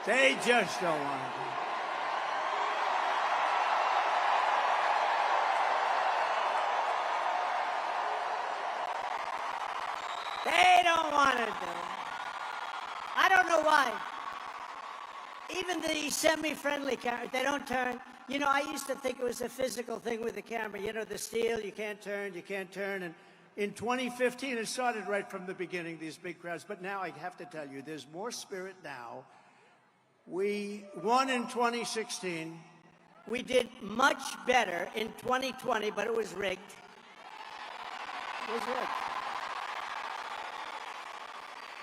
They just don't want to do it. They don't want to do it. I don't know why. Even the semi-friendly camera, they don't turn. You know, I used to think it was a physical thing with the camera. You know, the steel, you can't turn. And in 2015, it started right from the beginning, these big crowds. But now I have to tell you, there's more spirit now. We won in 2016. We did much better in 2020, but it was rigged. It was rigged.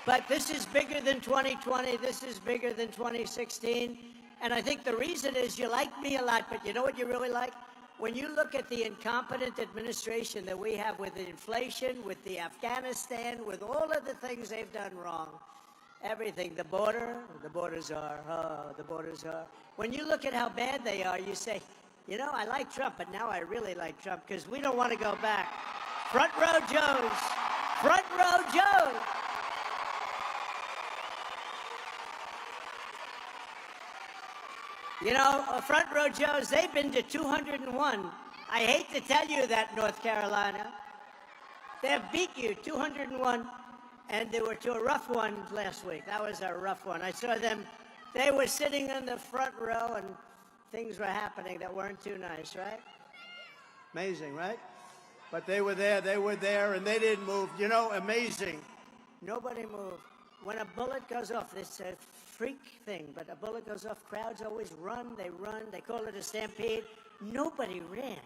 But this is bigger than 2020. This is bigger than 2016. And I think the reason is you like me a lot, but you know what you really like? When you look at the incompetent administration that we have with the inflation, with the Afghanistan, with all of the things they've done wrong, everything, the borders are. When you look at how bad they are, you say, you know, I like Trump, but now I really like Trump because we don't want to go back. Front row Joes. Front row Joes. You know, front row Joes, they've been to 201. I hate to tell you that, North Carolina. They've beat you, 201. And they were to a rough one last week. That was a rough one. I saw them. They were sitting in the front row, and things were happening that weren't too nice, right? Amazing, right? But they were there, and they didn't move. You know, amazing. Nobody moved. When a bullet goes off, it's a freak thing, but a bullet goes off, crowds always run, they call it a stampede. Nobody ran.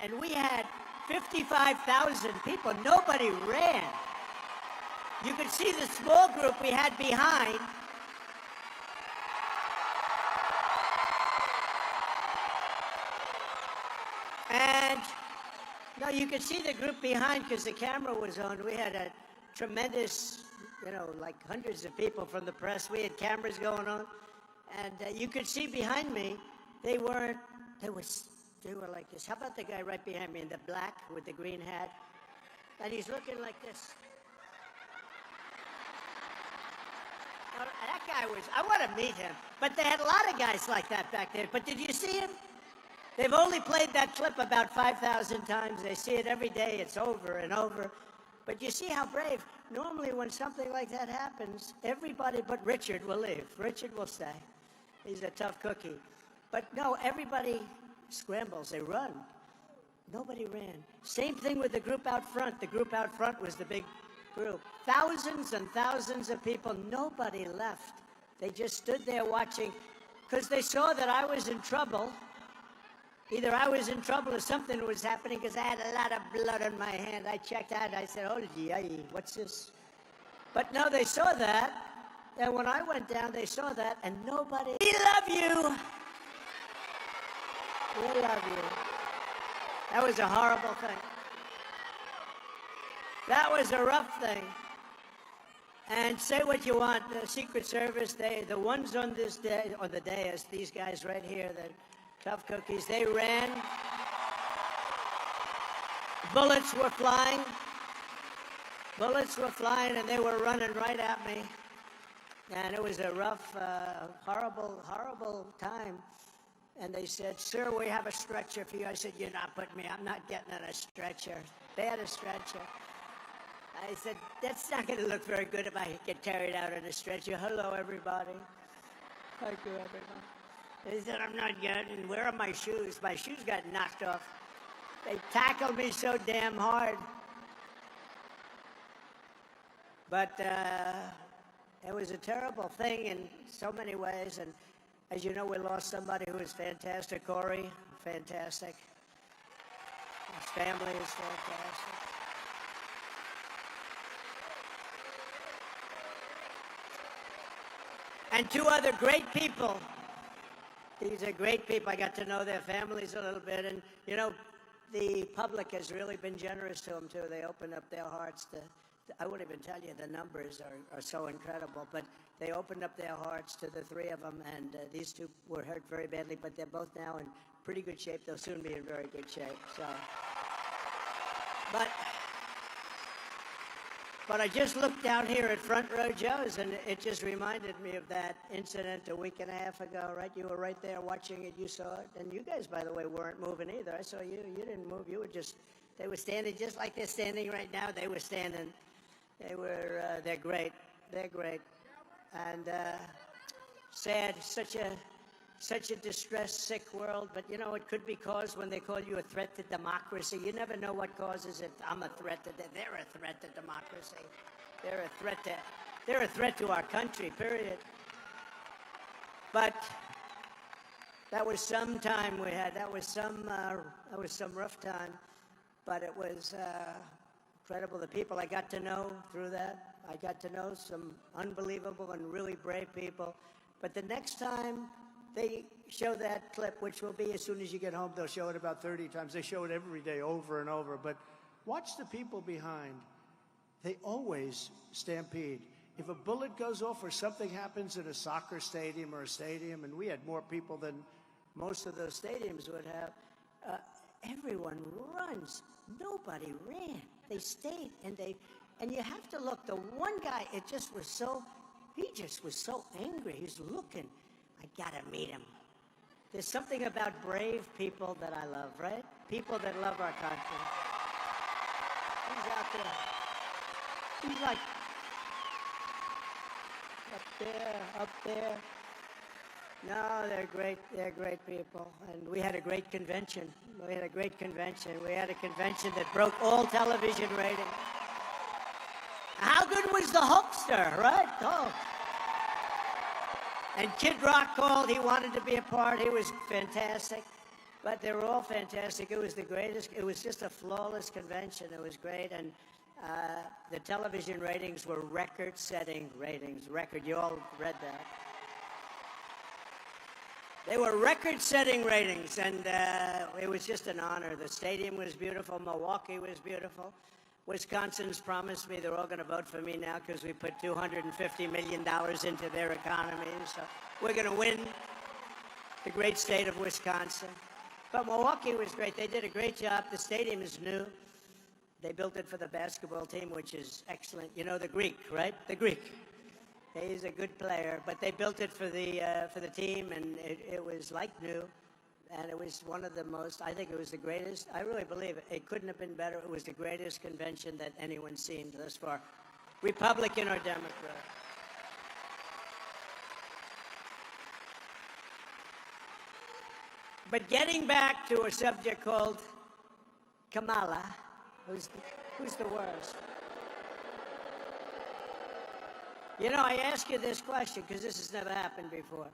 And we had 55,000 people, nobody ran. You could see the small group we had behind. And no, you could see the group behind because the camera was on. We had a tremendous, you know, like hundreds of people from the press. We had cameras going on. And you could see behind me, they were like this. How about the guy right behind me in the black with the green hat? And he's looking like this. Now, that guy I want to meet him. But they had a lot of guys like that back there. But did you see him? They've only played that clip about 5,000 times. They see it every day. It's over and over. But you see how brave. Normally when something like that happens, everybody but Richard will leave. Richard will stay. He's a tough cookie. But no, everybody scrambles. They run. Nobody ran. Same thing with the group out front. The group out front was the big group. Thousands and thousands of people. Nobody left. They just stood there watching because they saw that I was in trouble. Either I was in trouble or something was happening because I had a lot of blood on my hand. I checked out. I said, oh, gee, what's this? But no, they saw that. And when I went down, they saw that. And nobody... We love you. We love you. That was a horrible thing. That was a rough thing. And say what you want. The Secret Service, the ones on this day, on the dais, these guys right here, the tough cookies, they ran. Bullets were flying. Bullets were flying, and they were running right at me. And it was a rough, horrible, horrible time. And they said, sir, we have a stretcher for you. I said, you're not putting me, I'm not getting on a stretcher. They had a stretcher. I said, that's not going to look very good if I get carried out on a stretcher. Hello, everybody. Thank you, everybody. They said, I'm not getting, where are my shoes? My shoes got knocked off. They tackled me so damn hard. But it was a terrible thing in so many ways. And as you know, we lost somebody who was fantastic, Corey, fantastic. His family is fantastic. And two other great people. These are great people. I got to know their families a little bit. And, you know, the public has really been generous to them, too. They opened up their hearts to I won't even tell you, the numbers are so incredible. But they opened up their hearts to the three of them. And these two were hurt very badly, but they're both now in pretty good shape. They'll soon be in very good shape. So, but But I just looked down here at Front Row Joe's, and it just reminded me of that incident a week and a half ago, right? You were right there watching it. You saw it. And you guys, by the way, weren't moving either. I saw you. You didn't move. You were just, they were standing just like they're standing right now. They were standing. They're great. They're great. And sad, such a distressed, sick world. But, you know, it could be caused when they call you a threat to democracy. You never know what causes it. I'm a threat to they're a threat to democracy. They're a threat to our country, period. But that was some time we had. That was some rough time. But it was incredible. The people I got to know through that, I got to know some unbelievable and really brave people. But the next time they show that clip, which will be as soon as you get home, they'll show it about 30 times. They show it every day over and over. But watch the people behind. They always stampede. If a bullet goes off or something happens in a soccer stadium or a stadium, and we had more people than most of those stadiums would have, everyone runs. Nobody ran. They stayed, and you have to look. The one guy, he just was so angry. He's looking. I gotta meet him. There's something about brave people that I love, right? People that love our country. He's out there. He's like up there. No, they're great. They're great people. And we had a great convention. We had a convention that broke all television ratings. How good was the Hulkster, right? Oh. And Kid Rock called. He wanted to be a part. He was fantastic. But they were all fantastic. It was the greatest. It was just a flawless convention. It was great. And the television ratings were record-setting ratings. You all read that. They were record-setting ratings, and it was just an honor. The stadium was beautiful. Milwaukee was beautiful. Wisconsin's promised me they're all going to vote for me now because we put $250 million into their economy. So we're going to win the great state of Wisconsin. But Milwaukee was great. They did a great job. The stadium is new. They built it for the basketball team, which is excellent. You know the Greek, right? The Greek. He's a good player, but they built it for the team, and it was like new. And it was one of the most, I think it was the greatest, I really believe it couldn't have been better. It was the greatest convention that anyone's seen thus far, Republican or Democrat. But getting back to a subject called Kamala, who's the worst? You know, I ask you this question because this has never happened before.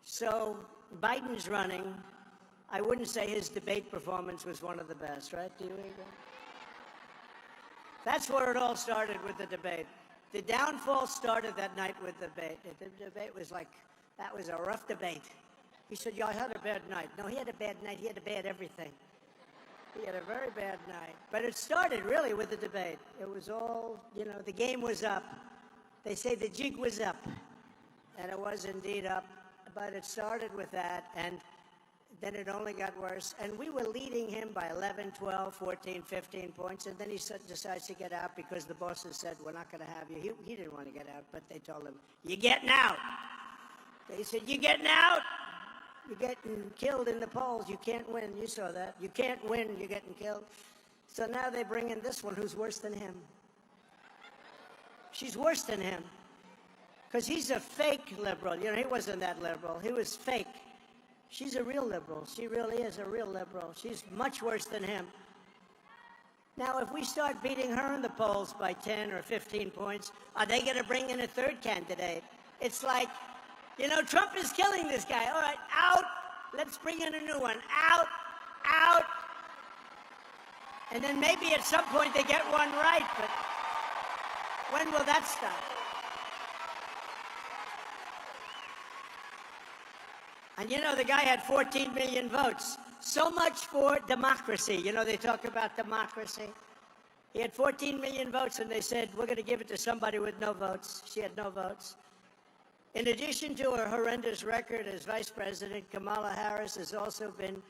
So Biden's running. I wouldn't say his debate performance was one of the best, right? Do you agree? That's where it all started with the debate. The downfall started that night with the debate. The debate was like, that was a rough debate. He said, y'all had a bad night. No, he had a bad night. He had a bad everything. He had a very bad night. But it started really with the debate. It was all, you know, the game was up. They say the jig was up. And it was indeed up. But it started with that, and then it only got worse. And we were leading him by 11, 12, 14, 15 points. And then he decides to get out because the bosses said, we're not going to have you. He didn't want to get out, but they told him, you're getting out. They said, you're getting out. You're getting killed in the polls. You can't win. You saw that. You can't win. You're getting killed. So now they bring in this one who's worse than him. She's worse than him. Because he's a fake liberal. You know, he wasn't that liberal. He was fake. She's a real liberal. She really is a real liberal. She's much worse than him. Now, if we start beating her in the polls by 10 or 15 points, are they going to bring in a third candidate? It's like, you know, Trump is killing this guy. All right, out. Let's bring in a new one. Out, out. And then maybe at some point they get one right, but when will that stop? And you know, the guy had 14 million votes. So much for democracy. You know, they talk about democracy. He had 14 million votes, and they said, we're going to give it to somebody with no votes. She had no votes. In addition to her horrendous record as vice president, Kamala Harris has also been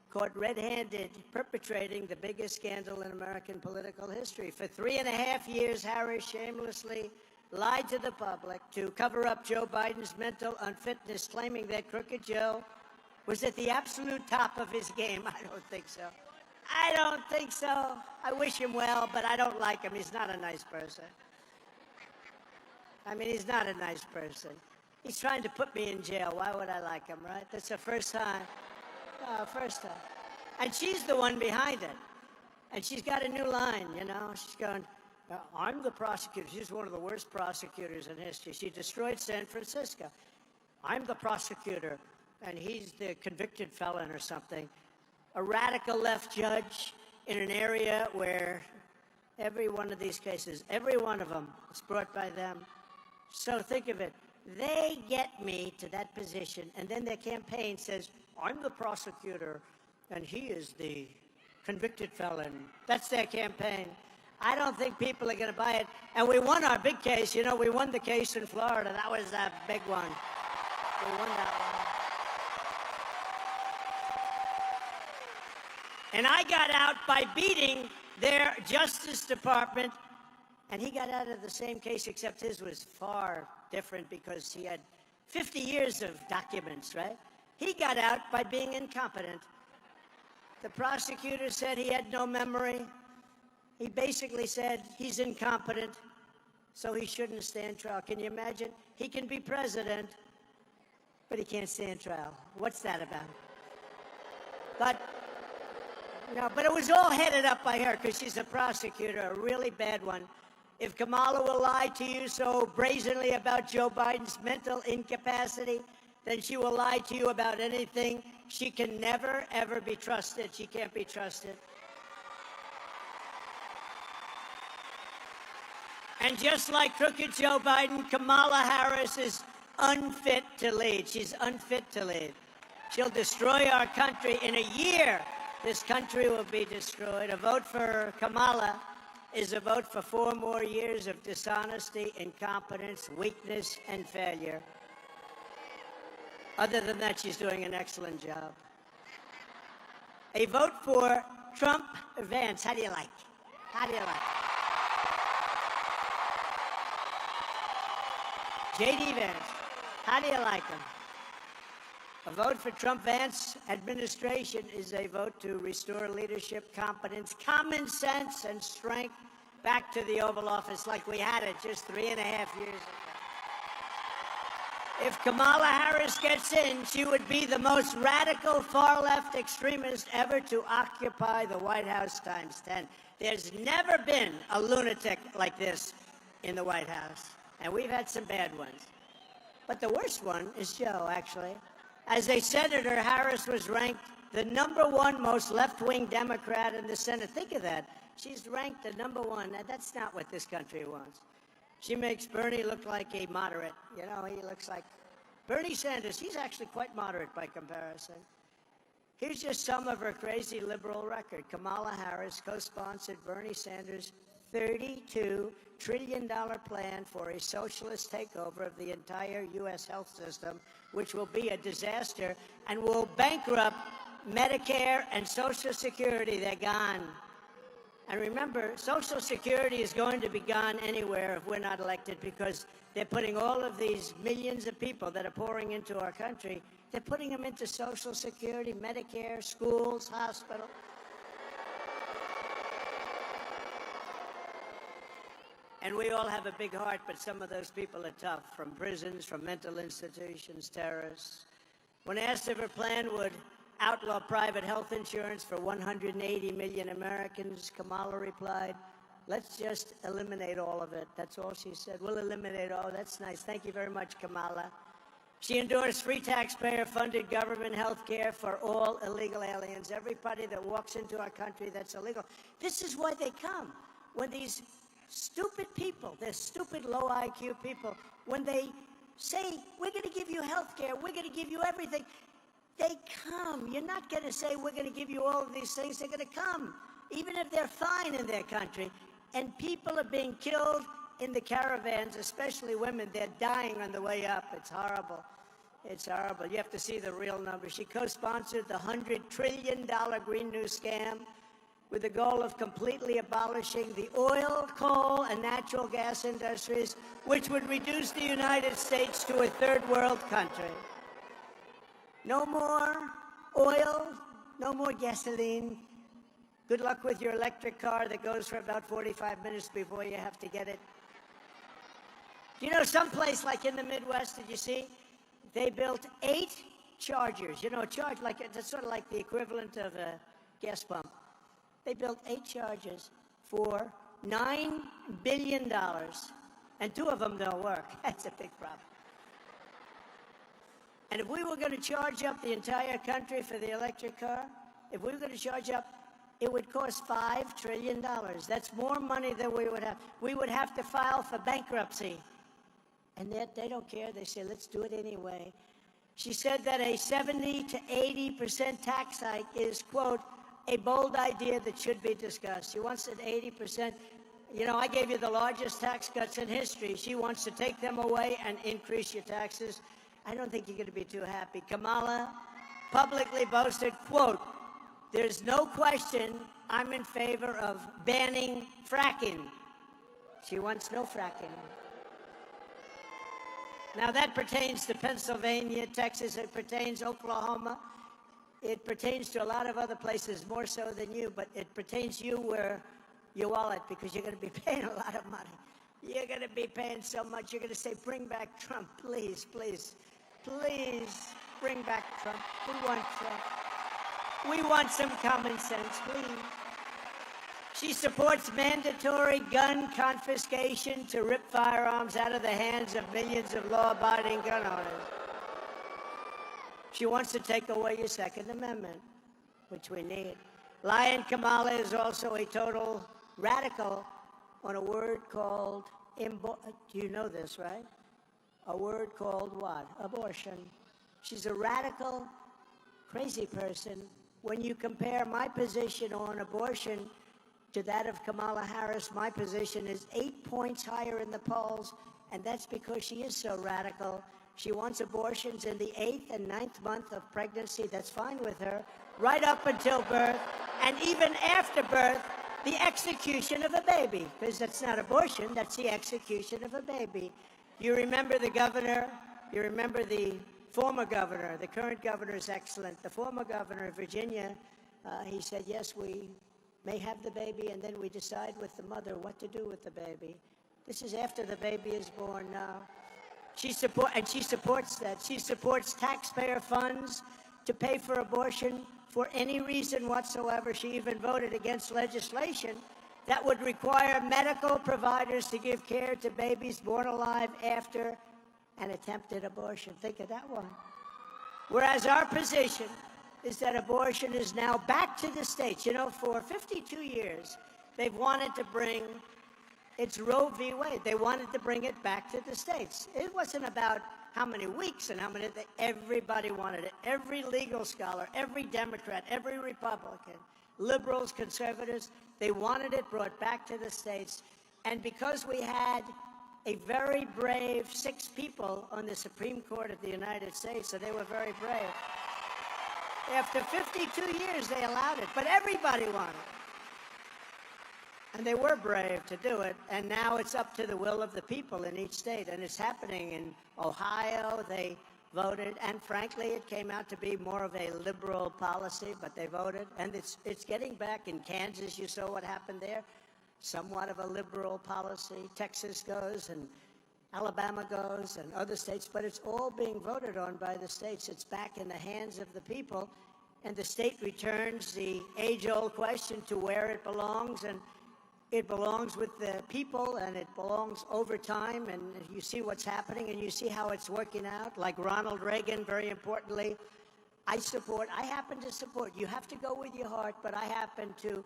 caught red-handed perpetrating the biggest scandal in American political history. For 3.5 years, Harris shamelessly lied to the public to cover up Joe Biden's mental unfitness, claiming that Crooked Joe was at the absolute top of his game. I don't think so. I don't think so. I wish him well, but I don't like him. He's not a nice person. I mean, he's not a nice person. He's trying to put me in jail. Why would I like him, right? That's the first time. First time. And she's the one behind it. And she's got a new line, you know. She's going, I'm the prosecutor. She's one of the worst prosecutors in history. She destroyed San Francisco. I'm the prosecutor, and he's the convicted felon or something. A radical left judge in an area where every one of these cases, every one of them is brought by them. So think of it. They get me to that position, and then their campaign says, I'm the prosecutor, and he is the convicted felon. That's their campaign. I don't think people are going to buy it. And we won our big case. You know, we won the case in Florida. That was that big one. We won that one. And I got out by beating their Justice Department. And he got out of the same case, except his was far different because he had 50 years of documents, right? He got out by being incompetent. The prosecutor said he had no memory. He basically said he's incompetent, so he shouldn't stand trial. Can you imagine? He can be president, but he can't stand trial. What's that about? But it was all headed up by her because she's a prosecutor, a really bad one. If Kamala will lie to you so brazenly about Joe Biden's mental incapacity, then she will lie to you about anything. She can never, ever be trusted. She can't be trusted. And just like crooked Joe Biden, Kamala Harris is unfit to lead. She's unfit to lead. She'll destroy our country. In a year, this country will be destroyed. A vote for Kamala is a vote for 4 more years of dishonesty, incompetence, weakness, and failure. Other than that, she's doing an excellent job. A vote for Trump Vance. How do you like? How do you like? J.D. Vance. How do you like him? A vote for Trump Vance administration is a vote to restore leadership, competence, common sense, and strength back to the Oval Office like we had it just 3.5 years ago. If Kamala Harris gets in, she would be the most radical far-left extremist ever to occupy the White House ×10. There's never been a lunatic like this in the White House, and we've had some bad ones. But the worst one is Joe, actually. As a senator, Harris was ranked the #1 most left-wing Democrat in the Senate. Think of that. She's ranked the #1. Now, that's not what this country wants. She makes Bernie look like a moderate. You know, he looks like Bernie Sanders. He's actually quite moderate by comparison. Here's just some of her crazy liberal record. Kamala Harris co-sponsored Bernie Sanders' $32 trillion plan for a socialist takeover of the entire U.S. health system, which will be a disaster and will bankrupt Medicare and Social Security. They're gone. And remember, Social Security is going to be gone anywhere if we're not elected because they're putting all of these millions of people that are pouring into our country, they're putting them into Social Security, Medicare, schools, hospitals. And we all have a big heart, but some of those people are tough, from prisons, from mental institutions, terrorists. When asked if her plan would outlaw private health insurance for 180 million Americans, Kamala replied, let's just eliminate all of it. That's all she said. We'll eliminate all. That's nice. Thank you very much, Kamala. She endorsed free taxpayer-funded government health care for all illegal aliens, everybody that walks into our country that's illegal. This is why they come. When these stupid people, they're stupid, low IQ people, when they say, we're going to give you health care, we're going to give you everything, they come. You're not going to say, we're going to give you all of these things. They're going to come, even if they're fine in their country. And people are being killed in the caravans, especially women. They're dying on the way up. It's horrible. It's horrible. You have to see the real numbers. She co-sponsored the $100 trillion Green New scam with the goal of completely abolishing the oil, coal, and natural gas industries, which would reduce the United States to a third world country. No more oil, no more gasoline. Good luck with your electric car that goes for about 45 minutes before you have to get it. You know, someplace like in the Midwest, did you see? They built 8 chargers. You know, a charge, like, it's sort of like the equivalent of a gas pump. They built 8 chargers for $9 billion, and 2 of them don't work. That's a big problem. And if we were going to charge up the entire country for the electric car, if we were going to charge up, it would cost $5 trillion. That's more money than we would have. We would have to file for bankruptcy. And they don't care. They say, let's do it anyway. She said that a 70 to 80% tax hike is, quote, a bold idea that should be discussed. She wants it 80%. You know, I gave you the largest tax cuts in history. She wants to take them away and increase your taxes. I don't think you're going to be too happy. Kamala publicly boasted, quote, there's no question I'm in favor of banning fracking. She wants no fracking. Now, that pertains to Pennsylvania, Texas, it pertains to Oklahoma. It pertains to a lot of other places, more so than you, but it pertains to you where your wallet, because you're going to be paying a lot of money. You're going to be paying so much, you're going to say, bring back Trump, please, please, please, bring back Trump. We want Trump. We want some common sense, please. She supports mandatory gun confiscation to rip firearms out of the hands of millions of law-abiding gun owners. She wants to take away your Second Amendment, which we need. Lion Kamala is also a total radical on a word called, do you know this, right? A word called what? Abortion. She's a radical, crazy person. When you compare my position on abortion to that of Kamala Harris, my position is 8 points higher in the polls, and that's because she is so radical. She wants abortions in the 8th and 9th month of pregnancy. That's fine with her, right up until birth, and even after birth, the execution of a baby, because that's not abortion, that's the execution of a baby. You remember the governor, you remember the former governor, the current governor is excellent. The former governor of Virginia, he said, yes, we may have the baby, and then we decide with the mother what to do with the baby. This is after the baby is born now. She supports that. She supports taxpayer funds to pay for abortion for any reason whatsoever. She even voted against legislation that would require medical providers to give care to babies born alive after an attempted abortion. Think of that one. Whereas our position is that abortion is now back to the states. You know, for 52 years, they've wanted to bring, it's Roe v. Wade. They wanted to bring it back to the states. It wasn't about how many weeks and how many, everybody wanted it. Every legal scholar, every Democrat, every Republican, liberals, conservatives, they wanted it brought back to the states. And because we had a very brave 6 people on the Supreme Court of the United States, so they were very brave. After 52 years, they allowed it, but everybody wanted it. And they were brave to do it, and now it's up to the will of the people in each state, and it's happening in Ohio. They voted, and frankly, it came out to be more of a liberal policy, but they voted, and it's getting back. In Kansas, you saw what happened there. Somewhat of a liberal policy. Texas goes, and Alabama goes, and other states, but it's all being voted on by the states. It's back in the hands of the people, and the state returns the age-old question to where it belongs, and it belongs with the people, and it belongs over time, and you see what's happening, and you see how it's working out. Like Ronald Reagan, very importantly, I happen to support. You have to go with your heart, but I happen to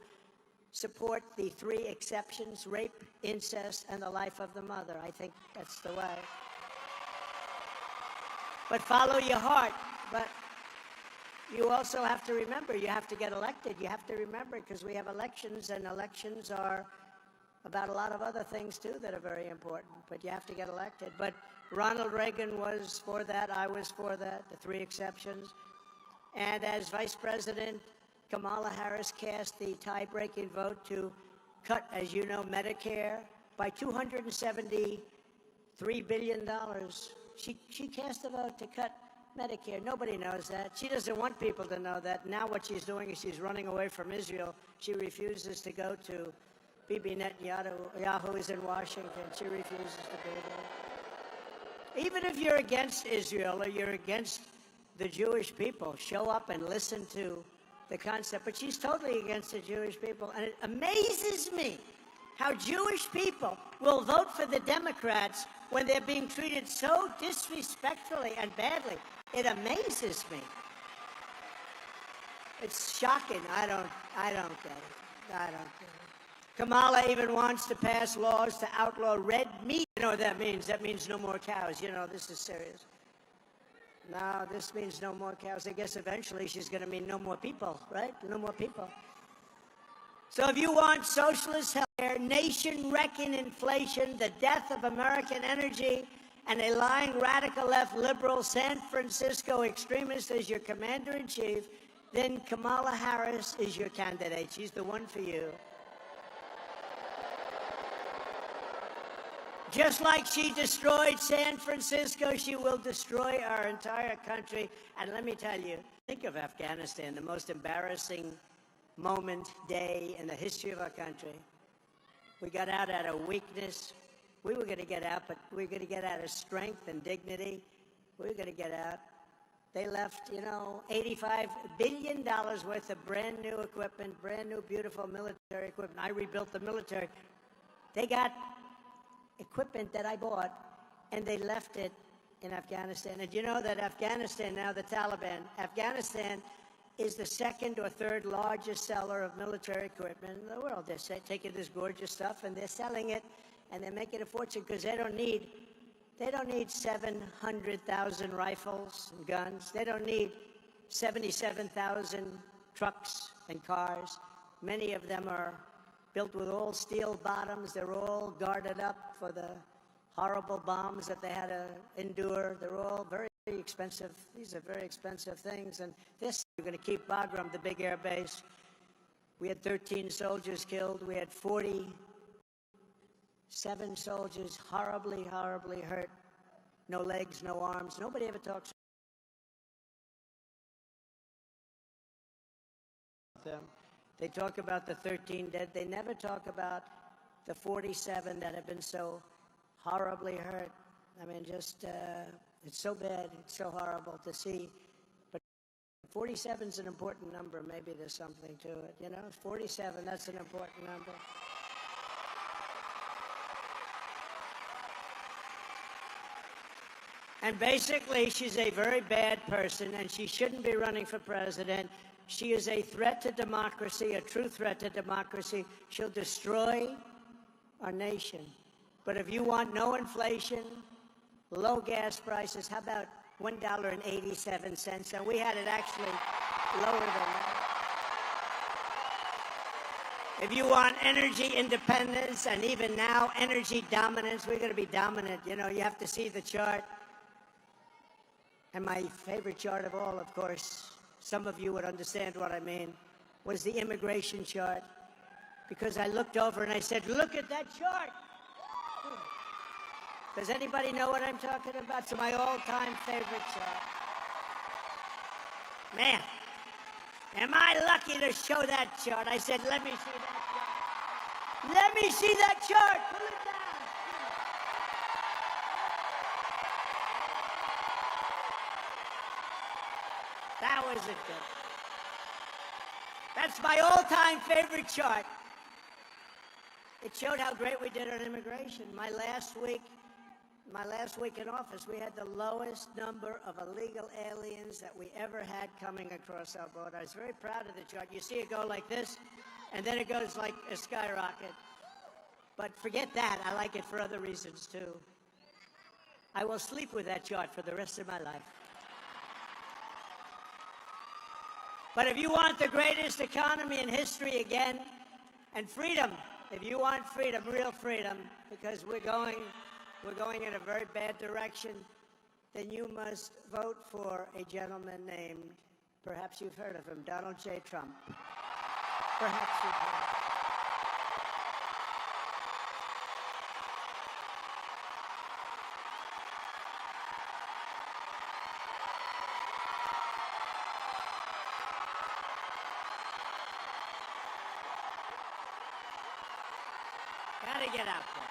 support the 3 exceptions: rape, incest, and the life of the mother. I think that's the way. But follow your heart. But you also have to remember, you have to get elected. You have to remember, because we have elections, and elections are about a lot of other things, too, that are very important. But you have to get elected. But Ronald Reagan was for that. I was for that, the three exceptions. And as Vice President, Kamala Harris cast the tie-breaking vote to cut, as you know, Medicare by $273 billion. She cast a vote to cut Medicare. Nobody knows that. She doesn't want people to know that. Now what she's doing is she's running away from Israel. She refuses to go to Bibi Netanyahu is in Washington. She refuses to be there. Even if you're against Israel or you're against the Jewish people, show up and listen to the concept. But she's totally against the Jewish people. And it amazes me how Jewish people will vote for the Democrats when they're being treated so disrespectfully and badly. It amazes me. It's shocking. I don't get it. I don't get it. Kamala even wants to pass laws to outlaw red meat. You know what that means? That means no more cows. You know, this is serious. No, this means no more cows. I guess eventually she's going to mean no more people, right? No more people. So if you want socialist healthcare, nation-wrecking inflation, the death of American energy, and a lying radical left liberal San Francisco extremist as your commander-in-chief, then Kamala Harris is your candidate. She's the one for you. Just like she destroyed San Francisco, she will destroy our entire country. And let me tell you, think of Afghanistan, the most embarrassing moment, day in the history of our country. We got out of weakness. We were going to get out, but we were going to get out of strength and dignity. We were going to get out. They left, $85 billion worth of brand new equipment, brand new, beautiful military equipment. I rebuilt the military. They got equipment that I bought, and they left it in Afghanistan. And you know that Afghanistan now, the Taliban, Afghanistan is the second or third largest seller of military equipment in the world. They're taking this gorgeous stuff and they're selling it, and they're making a fortune because they don't need 700,000 rifles and guns. They don't need 77,000 trucks and cars. Many of them are built with all steel bottoms. They're all guarded up for the horrible bombs that they had to endure. They're all very expensive. These are very expensive things. And this, we're going to keep Bagram, the big air base. We had 13 soldiers killed. We had 47 soldiers horribly, horribly hurt. No legs, no arms. Nobody ever talks about them. They talk about the 13 dead. They never talk about the 47 that have been so horribly hurt. I mean, just, it's so bad. It's so horrible to see. But 47 is an important number. Maybe there's something to it. 47, that's an important number. And basically, she's a very bad person, and she shouldn't be running for president. She is a threat to democracy, a true threat to democracy. She'll destroy our nation. But if you want no inflation, low gas prices, how about $1.87? And we had it actually lower than that. If you want energy independence, and even now energy dominance, we're going to be dominant. You have to see the chart. And my favorite chart of all, of course, some of you would understand what I mean, was the immigration chart. Because I looked over and I said, look at that chart. Does anybody know what I'm talking about? It's my all-time favorite chart. Man, am I lucky to show that chart? I said, let me see that chart. Let me see that chart. Pull it down. That was it. That's my all-time favorite chart. It showed how great we did on immigration. My last week in office, we had the lowest number of illegal aliens that we ever had coming across our border. I was very proud of the chart. You see it go like this, and then it goes like a skyrocket. But forget that. I like it for other reasons, too. I will sleep with that chart for the rest of my life. But if you want the greatest economy in history again, and freedom, if you want freedom, real freedom, because we're going we're going in a very bad direction, then you must vote for a gentleman named, perhaps you've heard of him, Donald J. Trump. Perhaps you've heard of him. Gotta get out there.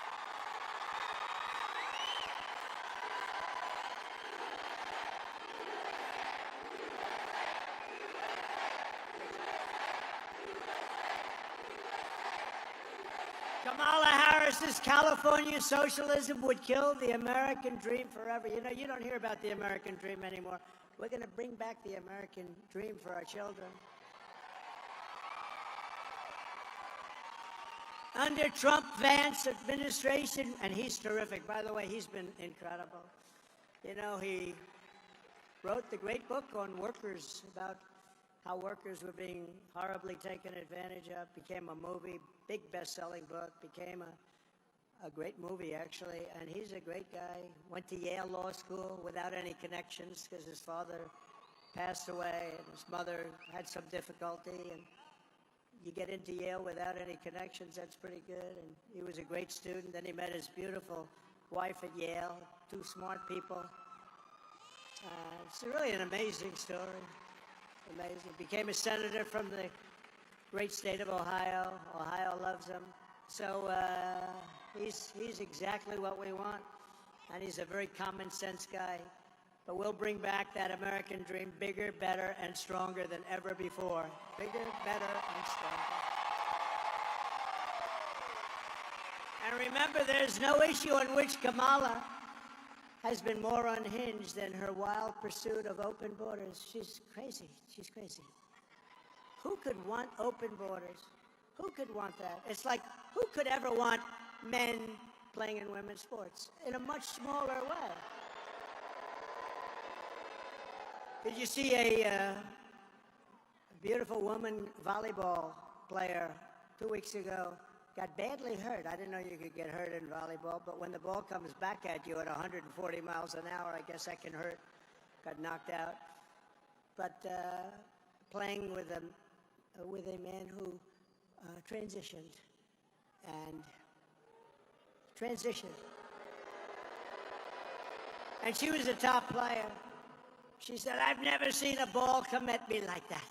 Kamala Harris's California socialism would kill the American dream forever. You know, you don't hear about the American dream anymore. We're going to bring back the American dream for our children. Under Trump-Vance administration, and he's terrific. By the way, he's been incredible. You know, he wrote the great book on workers, about how workers were being horribly taken advantage of. Became a movie, big best-selling book, became a great movie, actually. And he's a great guy. Went to Yale Law School without any connections because his father passed away and his mother had some difficulty. And you get into Yale without any connections, that's pretty good. And he was a great student. Then he met his beautiful wife at Yale, two smart people. It's really an amazing story. Amazing. Became a senator from the great state of Ohio. Ohio loves him. So he's exactly what we want. And he's a very common sense guy. But we'll bring back that American dream bigger, better, and stronger than ever before. Bigger, better, and stronger. And remember, there's no issue on which Kamala has been more unhinged than her wild pursuit of open borders. She's crazy. She's crazy. Who could want open borders? Who could want that? It's like, who could ever want men playing in women's sports in a much smaller way? Did you see a beautiful woman volleyball player 2 weeks ago got badly hurt? I didn't know you could get hurt in volleyball, but when the ball comes back at you at 140 miles an hour, I guess that can hurt. Got knocked out. But playing with a man who transitioned. And she was a top player. She said, I've never seen a ball come at me like that.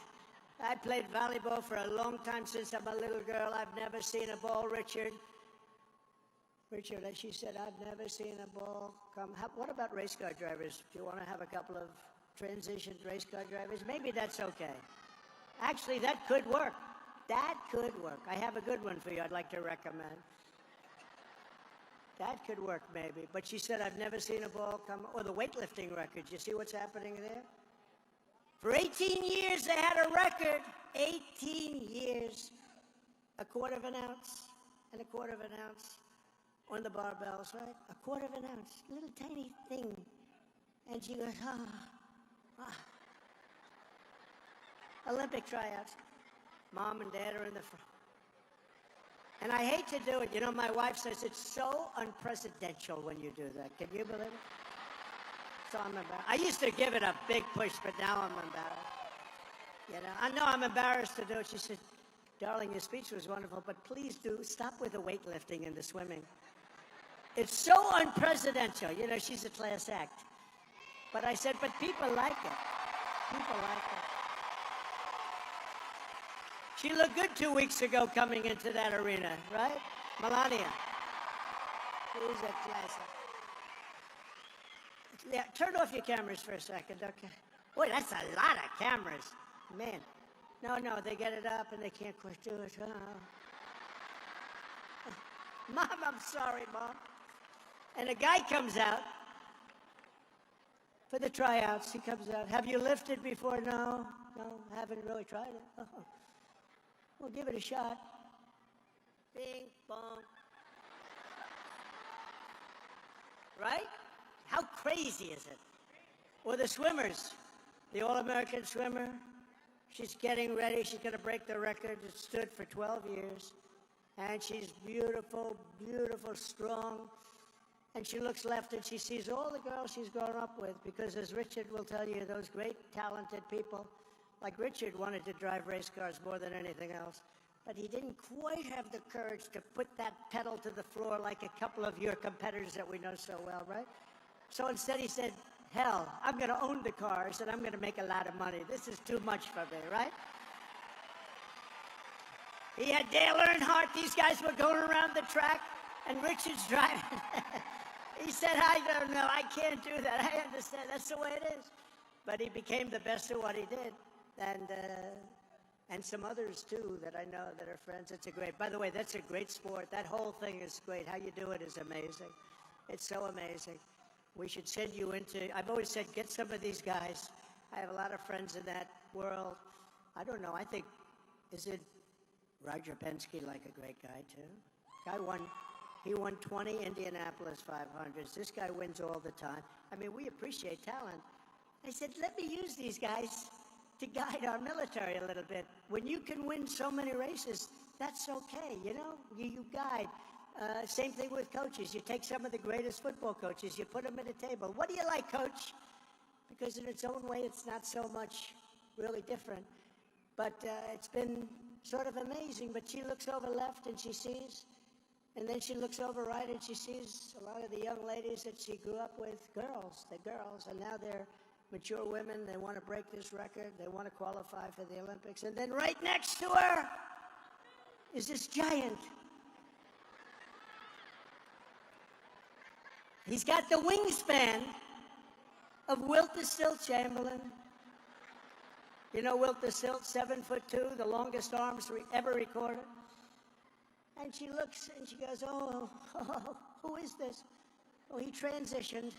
I played volleyball for a long time since I'm a little girl. I've never seen a ball, Richard. Richard, as she said, I've never seen a ball come. What about race car drivers? Do you want to have a couple of transitioned race car drivers? Maybe that's okay. Actually, that could work. That could work. I have a good one for you I'd like to recommend. That could work, maybe. But she said, I've never seen a ball come. Or the weightlifting records. You see what's happening there? For 18 years, they had a record. 18 years. A quarter of an ounce and a quarter of an ounce on the barbells, right? A quarter of an ounce. Little tiny thing. And she goes, Olympic tryouts. Mom and Dad are in the front. And I hate to do it. You know, my wife says it's so unpresidential when you do that. Can you believe it? So I'm embarrassed. I used to give it a big push, but now I'm embarrassed. You know, I know I'm embarrassed to do it. She said, darling, your speech was wonderful, but please do stop with the weightlifting and the swimming. It's so unpresidential. You know, she's a class act. But I said, but people like it. People like it. She looked good 2 weeks ago coming into that arena, right? Melania. She's a classic. Yeah, turn off your cameras for a second, okay? Boy, that's a lot of cameras. Man. No, they get it up and they can't quite do it. Mom, I'm sorry, Mom. And a guy comes out for the tryouts. He comes out. Have you lifted before? No, haven't really tried it. Oh. Well, give it a shot. Bing, bong. Right? How crazy is it? Or the swimmers. The All-American swimmer. She's getting ready. She's going to break the record. It stood for 12 years. And she's beautiful, beautiful, strong. And she looks left and she sees all the girls she's grown up with, because as Richard will tell you, those great talented people, like Richard wanted to drive race cars more than anything else, but he didn't quite have the courage to put that pedal to the floor like a couple of your competitors that we know so well, right? So instead he said, hell, I'm going to own the cars and I'm going to make a lot of money. This is too much for me, right? He had Dale Earnhardt. These guys were going around the track, and Richard's driving. He said, I don't know, I can't do that. I understand, that's the way it is. But he became the best at what he did. And some others, too, that I know that are friends. It's a great, by the way, that's a great sport. That whole thing is great. How you do it is amazing. It's so amazing. We should send you into, I've always said, get some of these guys. I have a lot of friends in that world. I don't know, I think, is it Roger Penske, like a great guy, too? He won 20 Indianapolis 500s. This guy wins all the time. I mean, we appreciate talent. I said, let me use these guys to guide our military a little bit. When you can win so many races, that's okay, you know? You guide. Same thing with coaches. You take some of the greatest football coaches, you put them at a table. What do you like, coach? Because in its own way, it's not so much really different. But it's been sort of amazing. But she looks over left and she sees, and then she looks over right and she sees a lot of the young ladies that she grew up with, girls, and now they're mature women. They want to break this record. They want to qualify for the Olympics. And then right next to her is this giant. He's got the wingspan of Wilt the Stilt Chamberlain. You know Wilt the Stilt, 7'2", the longest arms ever recorded. And she looks and she goes, oh, who is this? Oh, he transitioned,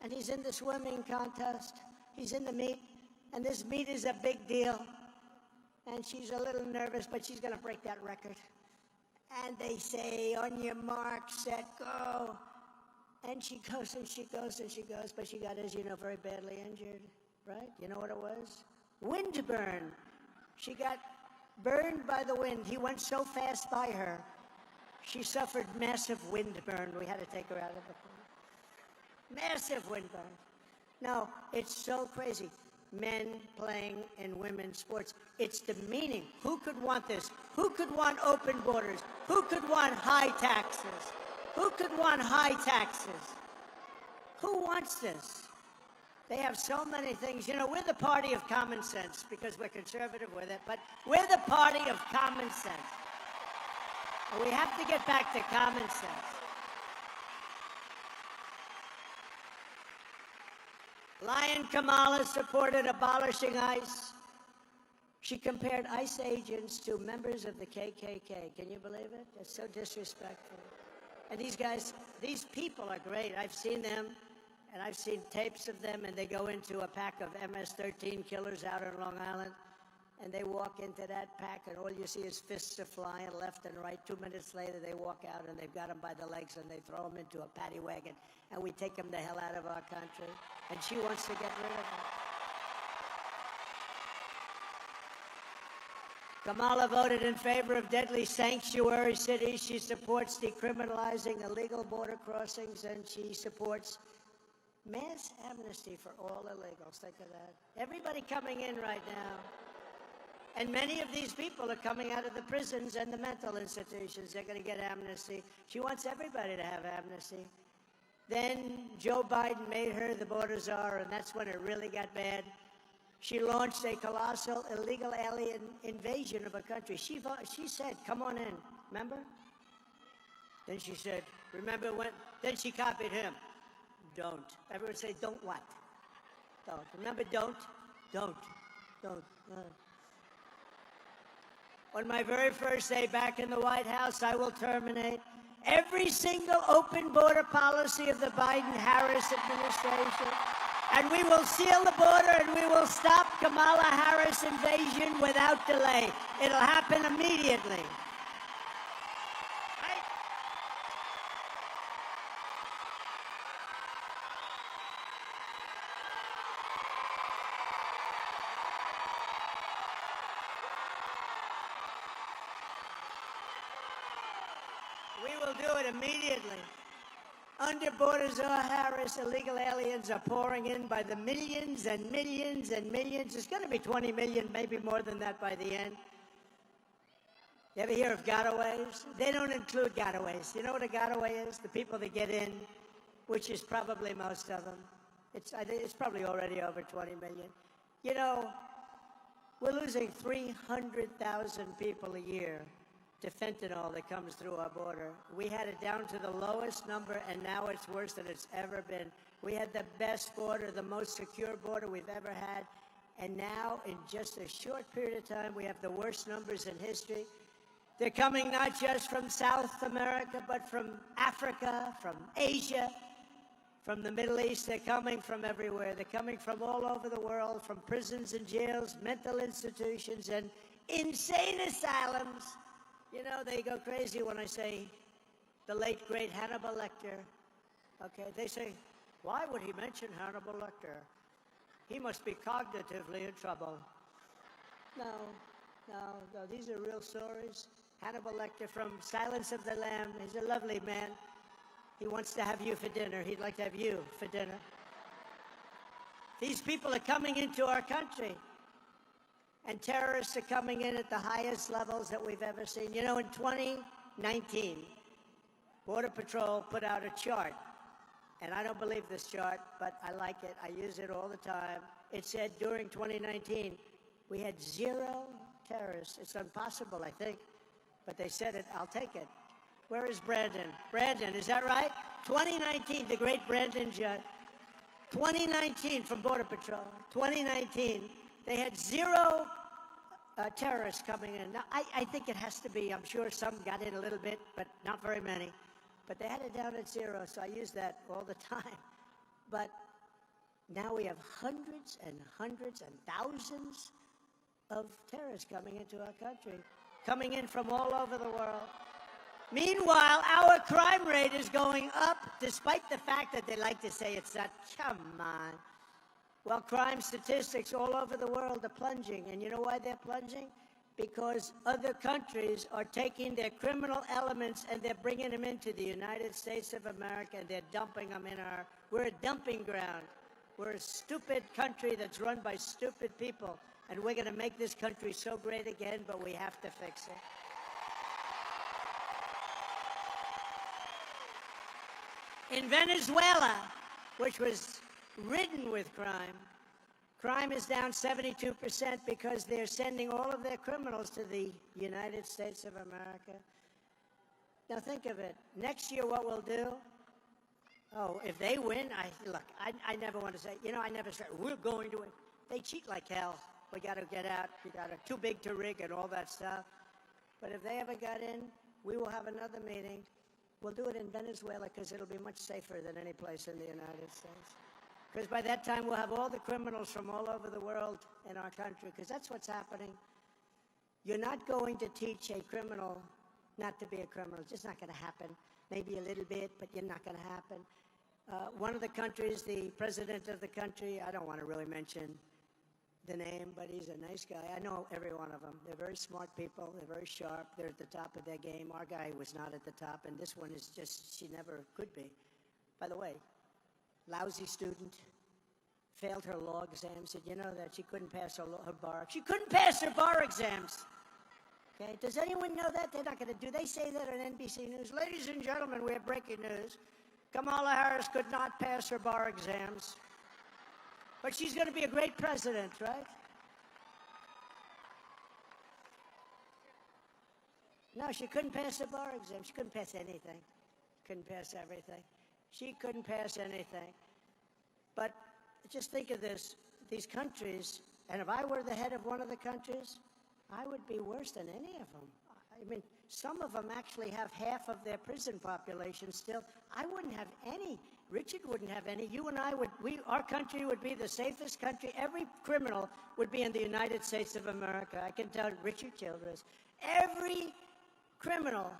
and he's in the swimming contest. He's in the meet, and this meet is a big deal. And she's a little nervous, but she's going to break that record. And they say, on your mark, set, go. And she goes, and she goes, and she goes, but she got, as you know, very badly injured, right? You know what it was? Wind burn. She got burned by the wind. He went so fast by her, she suffered massive wind burn. We had to take her out of the pool. Massive wind burn. No, it's so crazy. Men playing in women's sports. It's demeaning. Who could want this? Who could want open borders? Who could want high taxes? Who could want high taxes? Who wants this? They have so many things. You know, we're the party of common sense because we're conservative with it, but we're the party of common sense. And we have to get back to common sense. Lion Kamala supported abolishing ICE. She compared ICE agents to members of the KKK. Can you believe it? It's so disrespectful. And these guys, these people are great. I've seen them, and I've seen tapes of them, and they go into a pack of MS-13 killers out on Long Island, and they walk into that pack, and all you see is fists are flying left and right. 2 minutes later, they walk out, and they've got them by the legs, and they throw them into a paddy wagon, and we take them the hell out of our country. And she wants to get rid of them. Kamala voted in favor of deadly sanctuary cities. She supports decriminalizing illegal border crossings, and she supports mass amnesty for all illegals. Think of that. Everybody coming in right now. And many of these people are coming out of the prisons and the mental institutions. They're going to get amnesty. She wants everybody to have amnesty. Then Joe Biden made her the border czar, and that's when it really got bad. She launched a colossal illegal alien invasion of a country. She said, come on in, remember? Then she said, remember when? Then she copied him. Don't. Everyone say, don't what? Don't. Remember, don't? Don't. Don't. On my very first day back in the White House, I will terminate every single open border policy of the Biden-Harris administration. And we will seal the border and we will stop Kamala Harris invasion without delay. It'll happen immediately. Right? We will do it immediately. Under borders of Harris, illegal aliens are pouring in by the millions and millions and millions. It's going to be 20 million, maybe more than that by the end. You ever hear of gotaways? They don't include gotaways. You know what a gotaway is? The people that get in, which is probably most of them. It's probably already over 20 million. You know, we're losing 300,000 people a year to fentanyl that comes through our border. We had it down to the lowest number, and now it's worse than it's ever been. We had the best border, the most secure border we've ever had, and now, in just a short period of time, we have the worst numbers in history. They're coming not just from South America, but from Africa, from Asia, from the Middle East. They're coming from everywhere. They're coming from all over the world, from prisons and jails, mental institutions, and insane asylums. You know, they go crazy when I say the late, great Hannibal Lecter. Okay, they say, why would he mention Hannibal Lecter? He must be cognitively in trouble. No, these are real stories. Hannibal Lecter from Silence of the Lamb. He's a lovely man. He wants to have you for dinner. He'd like to have you for dinner. These people are coming into our country. And terrorists are coming in at the highest levels that we've ever seen. You know, in 2019, Border Patrol put out a chart. And I don't believe this chart, but I like it. I use it all the time. It said during 2019, we had 0 terrorists. It's impossible, I think. But they said it. I'll take it. Where is Brandon? Brandon, is that right? 2019, the great Brandon Judd. 2019 from Border Patrol. 2019, they had 0 terrorists coming in. Now, I think it has to be. I'm sure some got in a little bit, but not very many. But they had it down at 0, so I use that all the time. But now we have hundreds and hundreds and thousands of terrorists coming into our country, coming in from all over the world. Meanwhile, our crime rate is going up, despite the fact that they like to say it's not. Come on. Well, crime statistics all over the world are plunging. And you know why they're plunging? Because other countries are taking their criminal elements and they're bringing them into the United States of America, and they're dumping them in we're a dumping ground. We're a stupid country that's run by stupid people, and we're going to make this country so great again, but we have to fix it. In Venezuela, which was ridden with crime is down 72% because they're sending all of their criminals to the United States of America. Now think of it. Next year, what we'll do? Oh, if they win, I never want to say, I never say, we're going to win. They cheat like hell. We got to get out. We got to too big to rig and all that stuff. But if they ever got in, we will have another meeting. We'll do it in Venezuela because it'll be much safer than any place in the United States. Because by that time, we'll have all the criminals from all over the world in our country, because that's what's happening. You're not going to teach a criminal not to be a criminal. It's just not going to happen. Maybe a little bit, but you're not going to happen. One of the countries, the president of the country, I don't want to really mention the name, but he's a nice guy. I know every one of them. They're very smart people. They're very sharp. They're at the top of their game. Our guy was not at the top, and this one is just, she never could be. By the way, lousy student, failed her law exams. Did you know that? She couldn't pass her bar. She couldn't pass her bar exams. Okay, does anyone know that? They're not going to do. They say that on NBC News. Ladies and gentlemen, we have breaking news. Kamala Harris could not pass her bar exams. But she's going to be a great president, right? No, she couldn't pass the bar exam. She couldn't pass anything. Couldn't pass everything. She couldn't pass anything. But just think of this, these countries, and if I were the head of one of the countries, I would be worse than any of them. I mean, some of them actually have half of their prison population still. I wouldn't have any. Richard wouldn't have any. You and I would, our country would be the safest country. Every criminal would be in the United States of America. I can tell Richard Childress. Every criminal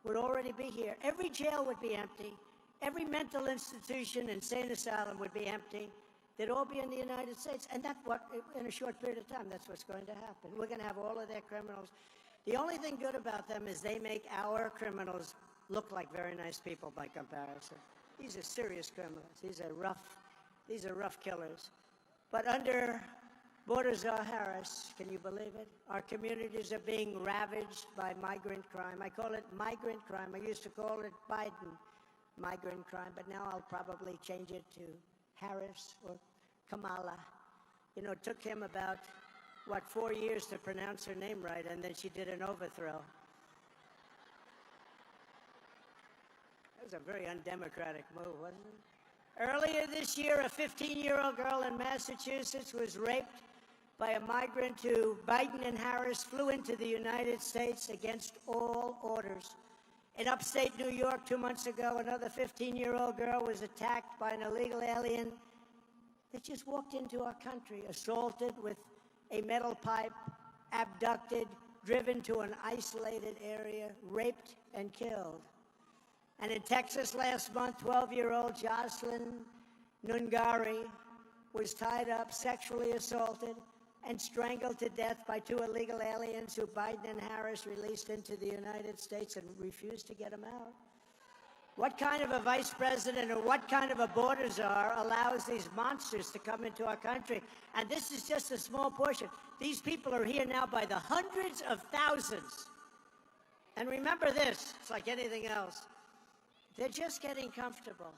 would already be here. Every jail would be empty. Every mental institution, insane asylum would be empty. They'd all be in the United States. And that's what, in a short period of time, that's what's going to happen. We're going to have all of their criminals. The only thing good about them is they make our criminals look like very nice people by comparison. These are serious criminals. These are rough killers. But under Border Czar Harris, can you believe it? Our communities are being ravaged by migrant crime. I call it migrant crime. I used to call it Biden migrant crime, but now I'll probably change it to Harris or Kamala. You know, it took him about, 4 years to pronounce her name right, and then she did an overthrow. That was a very undemocratic move, wasn't it? Earlier this year, a 15-year-old girl in Massachusetts was raped by a migrant who Biden and Harris flew into the United States against all orders. In upstate New York 2 months ago, another 15-year-old girl was attacked by an illegal alien that just walked into our country, assaulted with a metal pipe, abducted, driven to an isolated area, raped and killed. And in Texas last month, 12-year-old Jocelyn Nungari was tied up, sexually assaulted, and strangled to death by 2 illegal aliens who Biden and Harris released into the United States and refused to get them out. What kind of a vice president or what kind of a border czar allows these monsters to come into our country? And this is just a small portion. These people are here now by the hundreds of thousands. And remember this, it's like anything else. They're just getting comfortable.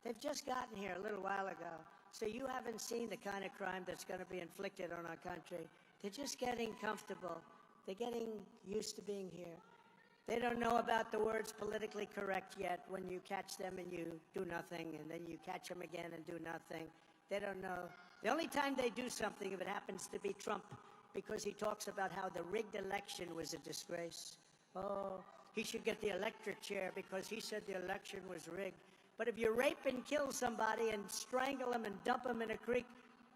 They've just gotten here a little while ago. So you haven't seen the kind of crime that's going to be inflicted on our country. They're just getting comfortable. They're getting used to being here. They don't know about the words politically correct yet when you catch them and you do nothing, and then you catch them again and do nothing. They don't know. The only time they do something, if it happens to be Trump, because he talks about how the rigged election was a disgrace. Oh, he should get the electric chair because he said the election was rigged. But if you rape and kill somebody and strangle them and dump them in a creek,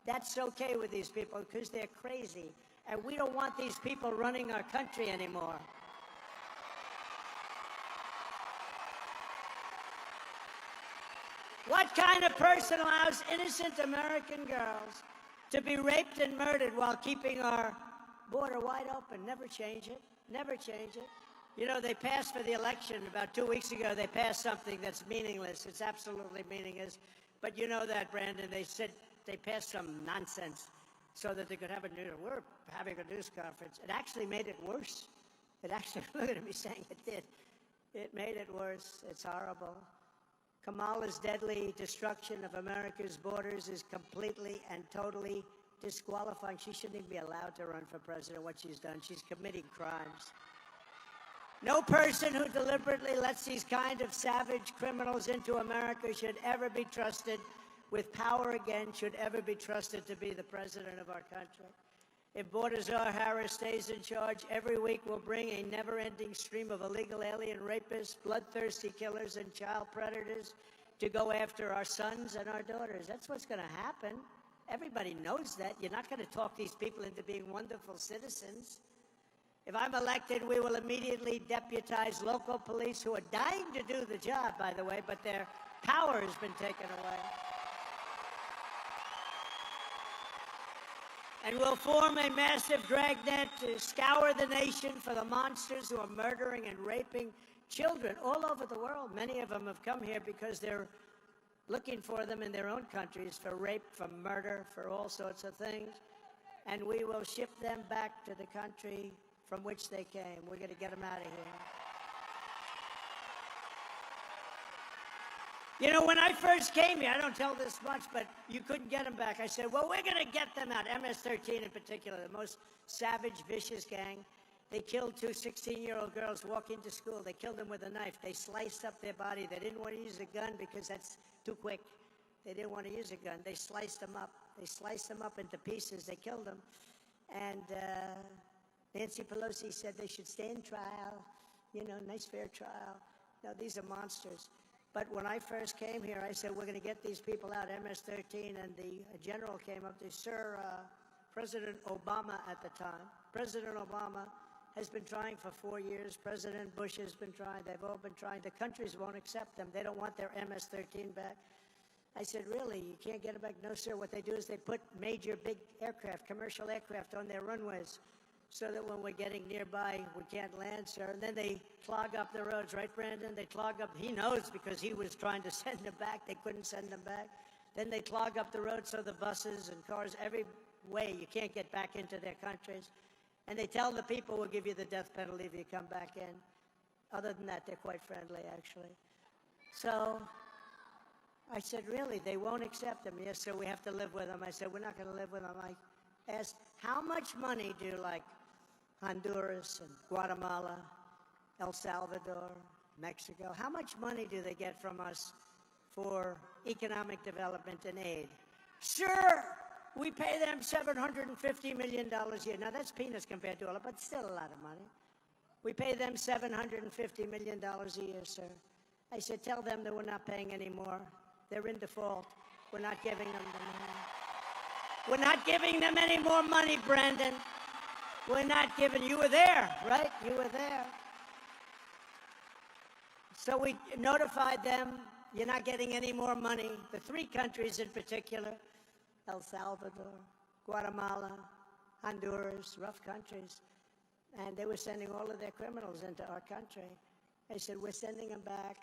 that's okay with these people because they're crazy. And we don't want these people running our country anymore. What kind of person allows innocent American girls to be raped and murdered while keeping our border wide open? Never change it. Never change it. You know, they passed for the election about 2 weeks ago. They passed something that's meaningless. It's absolutely meaningless. But you know that, Brandon. They said they passed some nonsense so that they could have we're having a news conference. It actually made it worse. It actually, look at me saying it did. It made it worse. It's horrible. Kamala's deadly destruction of America's borders is completely and totally disqualifying. She shouldn't even be allowed to run for president, what she's done. She's committing crimes. No person who deliberately lets these kind of savage criminals into America should ever be trusted with power again, should ever be trusted to be the president of our country. If Border Czar Harris stays in charge, every week we'll bring a never-ending stream of illegal alien rapists, bloodthirsty killers, and child predators to go after our sons and our daughters. That's what's going to happen. Everybody knows that. You're not going to talk these people into being wonderful citizens. If I'm elected, we will immediately deputize local police who are dying to do the job, by the way, but their power has been taken away. And we'll form a massive dragnet to scour the nation for the monsters who are murdering and raping children all over the world. Many of them have come here because they're looking for them in their own countries for rape, for murder, for all sorts of things. And we will ship them back to the country from which they came. We're going to get them out of here. You know, when I first came here, I don't tell this much, but you couldn't get them back. I said, well, we're going to get them out. MS-13 in particular, the most savage, vicious gang. They killed 2 16-year-old girls walking to school. They killed them with a knife. They sliced up their body. They didn't want to use a gun because that's too quick. They didn't want to use a gun. They sliced them up. They sliced them up into pieces. They killed them. And Nancy Pelosi said they should stand trial, you know, nice fair trial. No, these are monsters. But when I first came here, I said, we're going to get these people out, MS-13, and the general came up to, sir, President Obama at the time. President Obama has been trying for 4 years. President Bush has been trying. They've all been trying. The countries won't accept them. They don't want their MS-13 back. I said, really, you can't get it back? No, sir. What they do is they put major big aircraft, commercial aircraft on their runways. so that when we're getting nearby, we can't land, sir. And then they clog up the roads, right, Brandon? They clog up. He knows because he was trying to send them back. They couldn't send them back. Then they clog up the roads so the buses and cars, every way, you can't get back into their countries. And they tell the people, we'll give you the death penalty if you come back in. Other than that, they're quite friendly, actually. So I said, really, they won't accept them? Yes, sir, we have to live with them. I said, we're not going to live with them. I asked, how much money do like Honduras and Guatemala, El Salvador, Mexico, how much money do they get from us for economic development and aid? Sure, we pay them $750 million a year. Now, that's peanuts compared to all of it, but still a lot of money. We pay them $750 million a year, sir. I said, tell them that we're not paying any more. They're in default. We're not giving them the money. We're not giving them any more money, Brandon. We're not giving. You were there, right? You were there. So we notified them, you're not getting any more money. The three countries in particular, El Salvador, Guatemala, Honduras, rough countries. And they were sending all of their criminals into our country. I said, we're sending them back.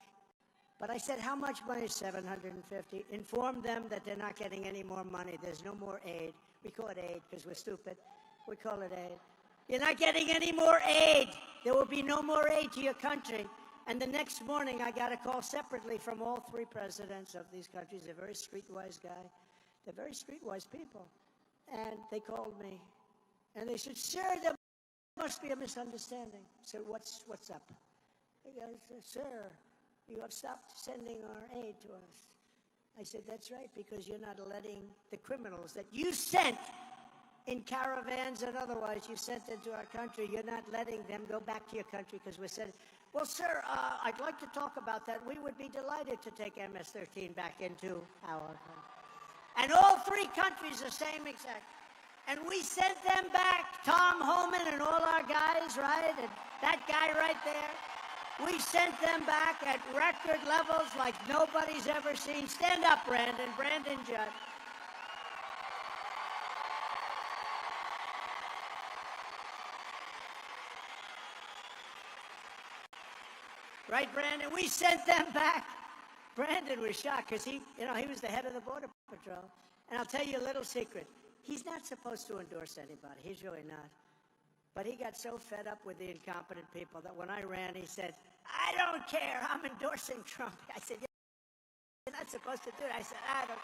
But I said, how much money? 750. Inform them that they're not getting any more money. There's no more aid. We call it aid because we're stupid. We call it aid. You're not getting any more aid. There will be no more aid to your country. And the next morning, I got a call separately from all three presidents of these countries. They're very streetwise guy. They're very streetwise people. And they called me. And they said, sir, there must be a misunderstanding. I said, what's up? He goes, sir, you have stopped sending our aid to us. I said, that's right, because you're not letting the criminals that you sent in caravans and otherwise you sent into our country, you're not letting them go back to your country because we're sending. Well, sir, I'd like to talk about that. We would be delighted to take MS-13 back into our country. And all three countries the same exact. And we sent them back, Tom Homan and all our guys, right? And that guy right there. We sent them back at record levels like nobody's ever seen. Stand up, Brandon. Brandon Judd. Right, Brandon? We sent them back. Brandon was shocked because he was the head of the Border Patrol. And I'll tell you a little secret. He's not supposed to endorse anybody. He's really not. But he got so fed up with the incompetent people that when I ran, he said, I don't care. I'm endorsing Trump. I said, you're not supposed to do it. I said, I don't.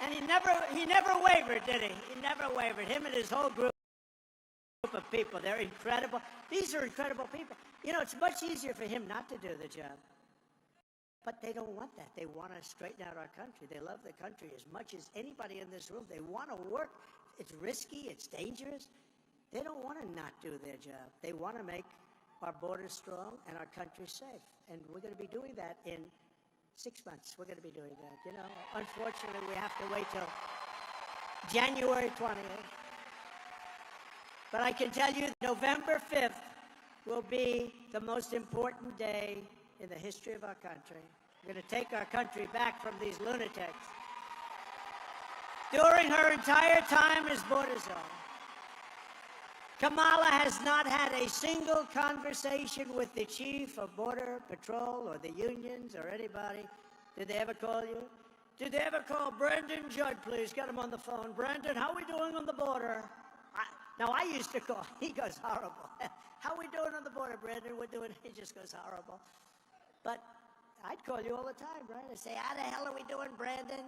And he never wavered, did he? He never wavered. Him and his whole group of people, they're incredible. These are incredible people. You know, it's much easier for him not to do the job. But they don't want that. They want to straighten out our country. They love the country as much as anybody in this room. They want to work. It's risky. It's dangerous. They don't want to not do their job. They want to make our borders strong and our country safe. And we're going to be doing that in 6 months. We're going to be doing that. You know, unfortunately, we have to wait till January 20th. But I can tell you November 5th will be the most important day in the history of our country. We're going to take our country back from these lunatics. During her entire time as border zone, Kamala has not had a single conversation with the chief of Border Patrol or the unions or anybody. Did they ever call you? Did they ever call Brandon Judd, please? Get him on the phone. Brandon, how are we doing on the border? Now, I used to call. He goes, horrible. How are we doing on the border, Brandon? We're doing, he just goes, horrible. But I'd call you all the time, right? I'd say, how the hell are we doing, Brandon?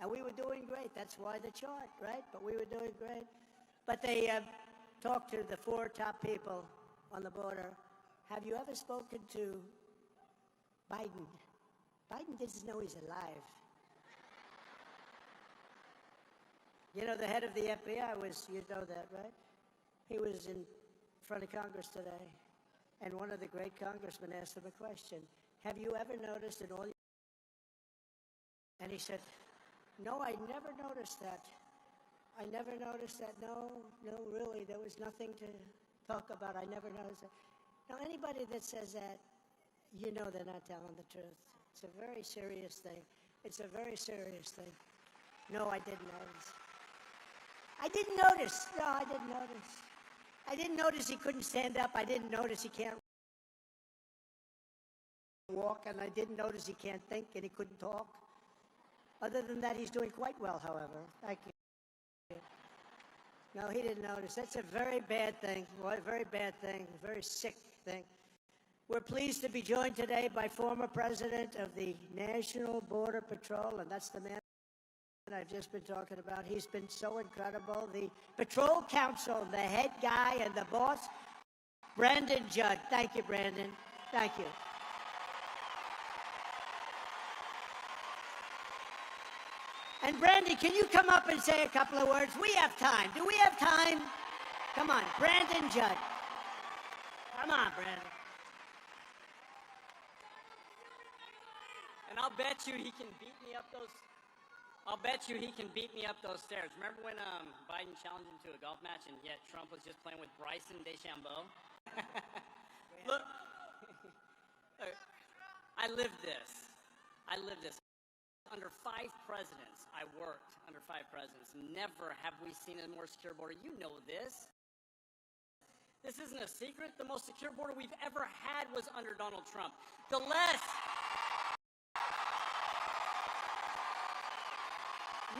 And we were doing great. That's why the chart, right? But we were doing great. But they talked to the 4 top people on the border. Have you ever spoken to Biden? Biden doesn't know he's alive. You know, the head of the FBI was, you know that, right? He was in front of Congress today, and one of the great congressmen asked him a question. Have you ever noticed in all your... And he said, no, I never noticed that. I never noticed that. No, really, there was nothing to talk about. I never noticed that. Now, anybody that says that, you know they're not telling the truth. It's a very serious thing. It's a very serious thing. No, I didn't notice. I didn't notice. No, I didn't notice. I didn't notice he couldn't stand up. I didn't notice he can't walk, and I didn't notice he can't think and he couldn't talk. Other than that, he's doing quite well, however. Thank you. No, he didn't notice. That's a very bad thing. Boy, very bad thing. Very sick thing. We're pleased to be joined today by former president of the National Border Patrol, and that's the man I've just been talking about. He's been so incredible. The Patrol Council, the head guy and the boss, Brandon Judd. Thank you, Brandon. Thank you. And Brandy, can you come up and say a couple of words? We have time. Do we have time? Come on, Brandon Judd. Come on, Brandon. And I'll bet you he can beat me up those. I'll bet you he can beat me up those stairs. Remember when Biden challenged him to a golf match, and yet Trump was just playing with Bryson DeChambeau? Look, I lived this. Under 5 presidents, I worked under 5 presidents. Never have we seen a more secure border. You know this. This isn't a secret. The most secure border we've ever had was under Donald Trump.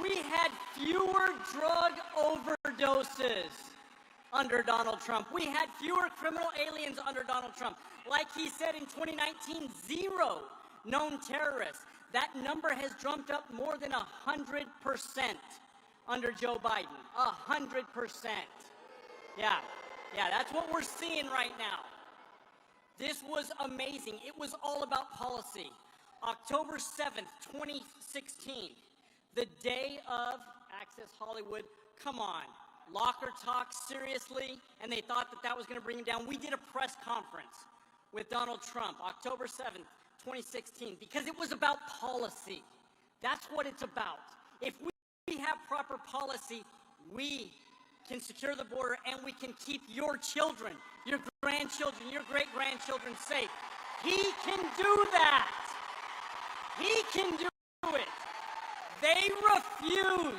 We had fewer drug overdoses under Donald Trump. We had fewer criminal aliens under Donald Trump. Like he said in 2019, 0 known terrorists. That number has jumped up more than 100% under Joe Biden. 100%. Yeah, that's what we're seeing right now. This was amazing. It was all about policy. October 7th, 2016, the day of Access Hollywood. Come on, locker talk, seriously? And they thought that was going to bring him down. We did a press conference with Donald Trump, October 7th, 2016, because it was about policy. That's what it's about. If we have proper policy, we can secure the border and we can keep your children, your grandchildren, your great-grandchildren safe. He can do that. He can do it. They refuse.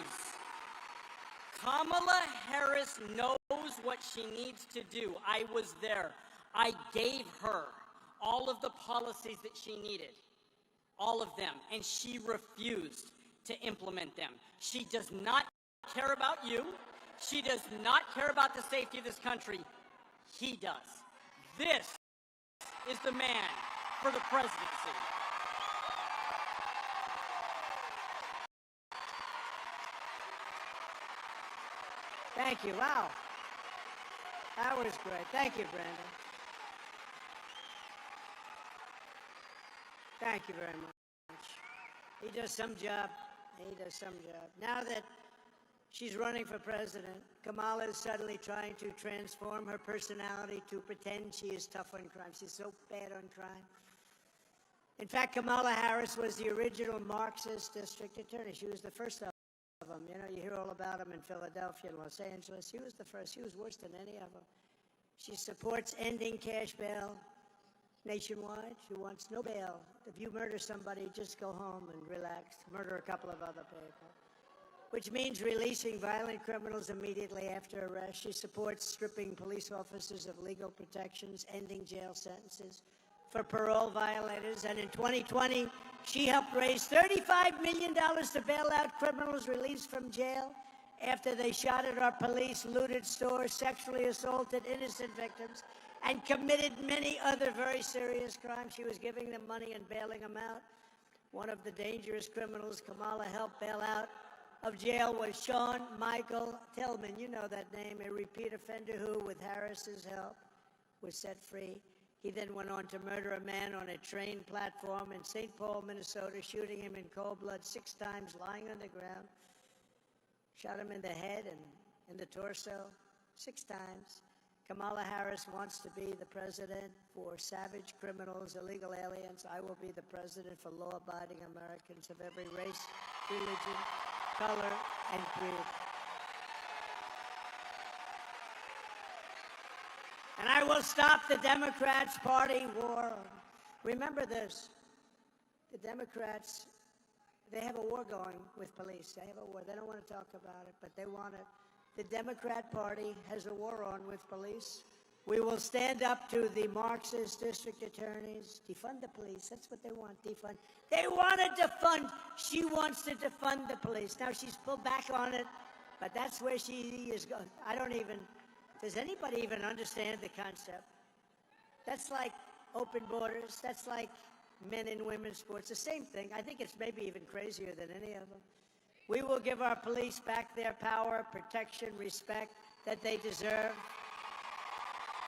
Kamala Harris knows what she needs to do. I was there. I gave her all of the policies that she needed, all of them, and she refused to implement them. She does not care about you. She does not care about the safety of this country. He does. This is the man for the presidency. Thank you. Wow. That was great. Thank you, Brandon. Thank you very much. He does some job. Now that she's running for president, Kamala is suddenly trying to transform her personality to pretend she is tough on crime. She's so bad on crime. In fact, Kamala Harris was the original Marxist district attorney. She was the first of them. You know, you hear all about them in Philadelphia and Los Angeles. She was the first. She was worse than any of them. She supports ending cash bail nationwide. She wants no bail. If you murder somebody, just go home and relax. Murder a couple of other people. Which means releasing violent criminals immediately after arrest. She supports stripping police officers of legal protections, ending jail sentences for parole violators. And in 2020, she helped raise $35 million to bail out criminals released from jail after they shot at our police, looted stores, sexually assaulted innocent victims, and committed many other very serious crimes. She was giving them money and bailing them out. One of the dangerous criminals Kamala helped bail out of jail was Sean Michael Tillman. You know that name, a repeat offender who, with Harris's help, was set free. He then went on to murder a man on a train platform in St. Paul, Minnesota, shooting him in cold blood 6 times, lying on the ground. Shot him in the head and in the torso 6 times. Kamala Harris wants to be the president for savage criminals, illegal aliens. I will be the president for law-abiding Americans of every race, religion, color, and creed. And I will stop the Democrats' party war. Remember this. The Democrats, they have a war going with police. They have a war. They don't want to talk about it, but they want it. the Democrat Party has a war on with police. We will stand up to the Marxist district attorneys. Defund the police. That's what they want, defund. They want to defund. She wants to defund the police. Now, she's pulled back on it, but that's where she is going. Does anybody even understand the concept? That's like open borders. That's like men and women's sports. The same thing. I think it's maybe even crazier than any of them. We will give our police back their power, protection, respect that they deserve.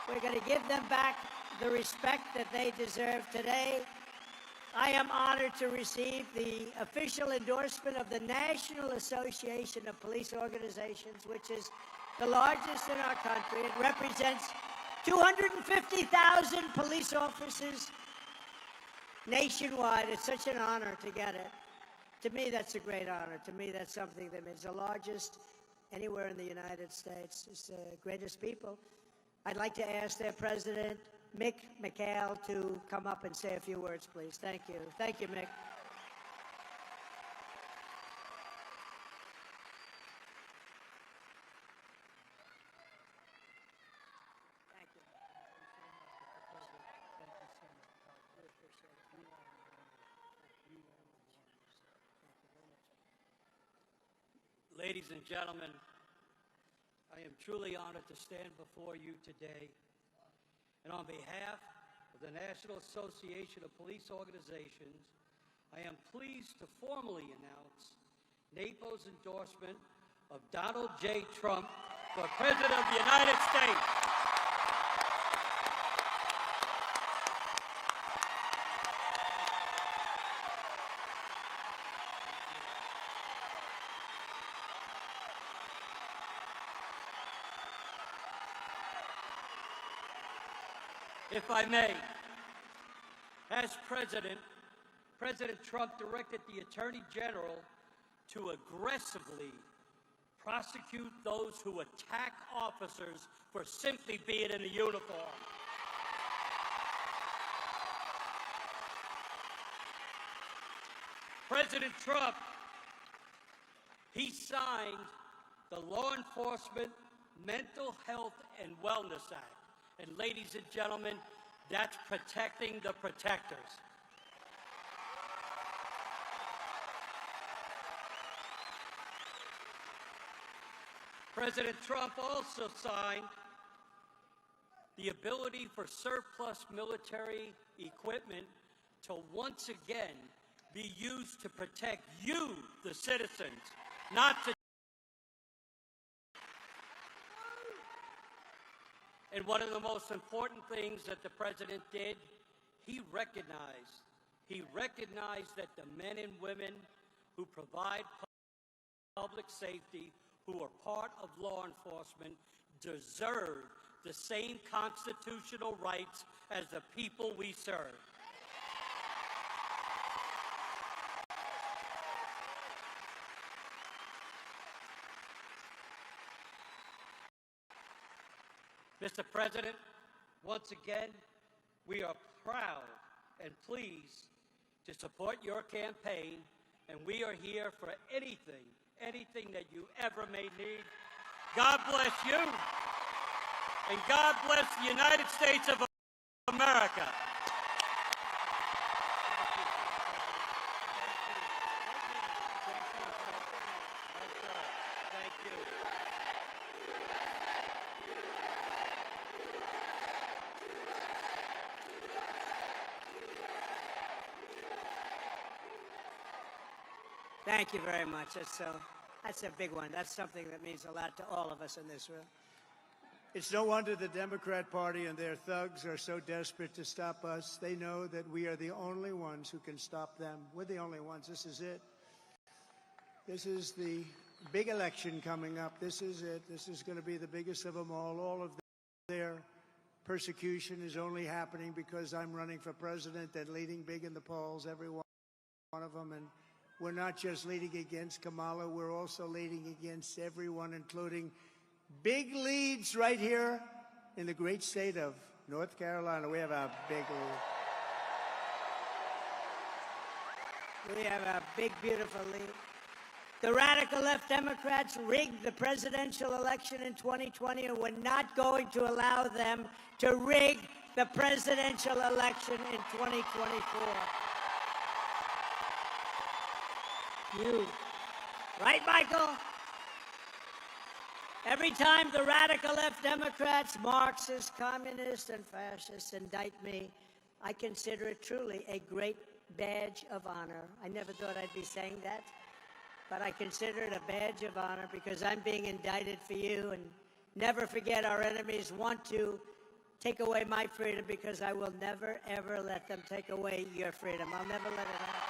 We're going to give them back the respect that they deserve today. I am honored to receive the official endorsement of the National Association of Police Organizations, which is the largest in our country. It represents 250,000 police officers nationwide. It's such an honor to get it. To me, that's a great honor. To me, that's something that is the largest anywhere in the United States. It's the greatest people. I'd like to ask their president, Mick McHale, to come up and say a few words, please. Thank you. Thank you, Mick. Ladies and gentlemen, I am truly honored to stand before you today. And on behalf of the National Association of Police Organizations, I am pleased to formally announce NAPO's endorsement of Donald J. Trump for President of the United States. If I may, as President Trump directed the Attorney General to aggressively prosecute those who attack officers for simply being in a uniform. President Trump, he signed the Law Enforcement Mental Health and Wellness Act. And ladies and gentlemen, that's protecting the protectors. President Trump also signed the ability for surplus military equipment to once again be used to protect you, the citizens, not to. And one of the most important things that the president did, he recognized that the men and women who provide public safety, who are part of law enforcement, deserve the same constitutional rights as the people we serve. Mr. President, once again, we are proud and pleased to support your campaign, and we are here for anything that you ever may need. God bless you, and God bless the United States of America. Thank you. Thank you very much. That's a big one. That's something that means a lot to all of us in this room. It's no wonder the Democrat Party and their thugs are so desperate to stop us. They know that we are the only ones who can stop them. We're the only ones. This is it. This is the big election coming up. This is it. This is going to be the biggest of them all. All of their persecution is only happening because I'm running for president and leading big in the polls, every one of them. And we're not just leading against Kamala, we're also leading against everyone, including big leads right here in the great state of North Carolina. We have a big lead. We have a big, beautiful lead. The radical left Democrats rigged the presidential election in 2020, and we're not going to allow them to rig the presidential election in 2024. You. Right, Michael? Every time the radical left Democrats, Marxists, communists, and fascists indict me, I consider it truly a great badge of honor. I never thought I'd be saying that, but I consider it a badge of honor because I'm being indicted for you. And never forget, our enemies want to take away my freedom because I will never, ever let them take away your freedom. I'll never let it happen.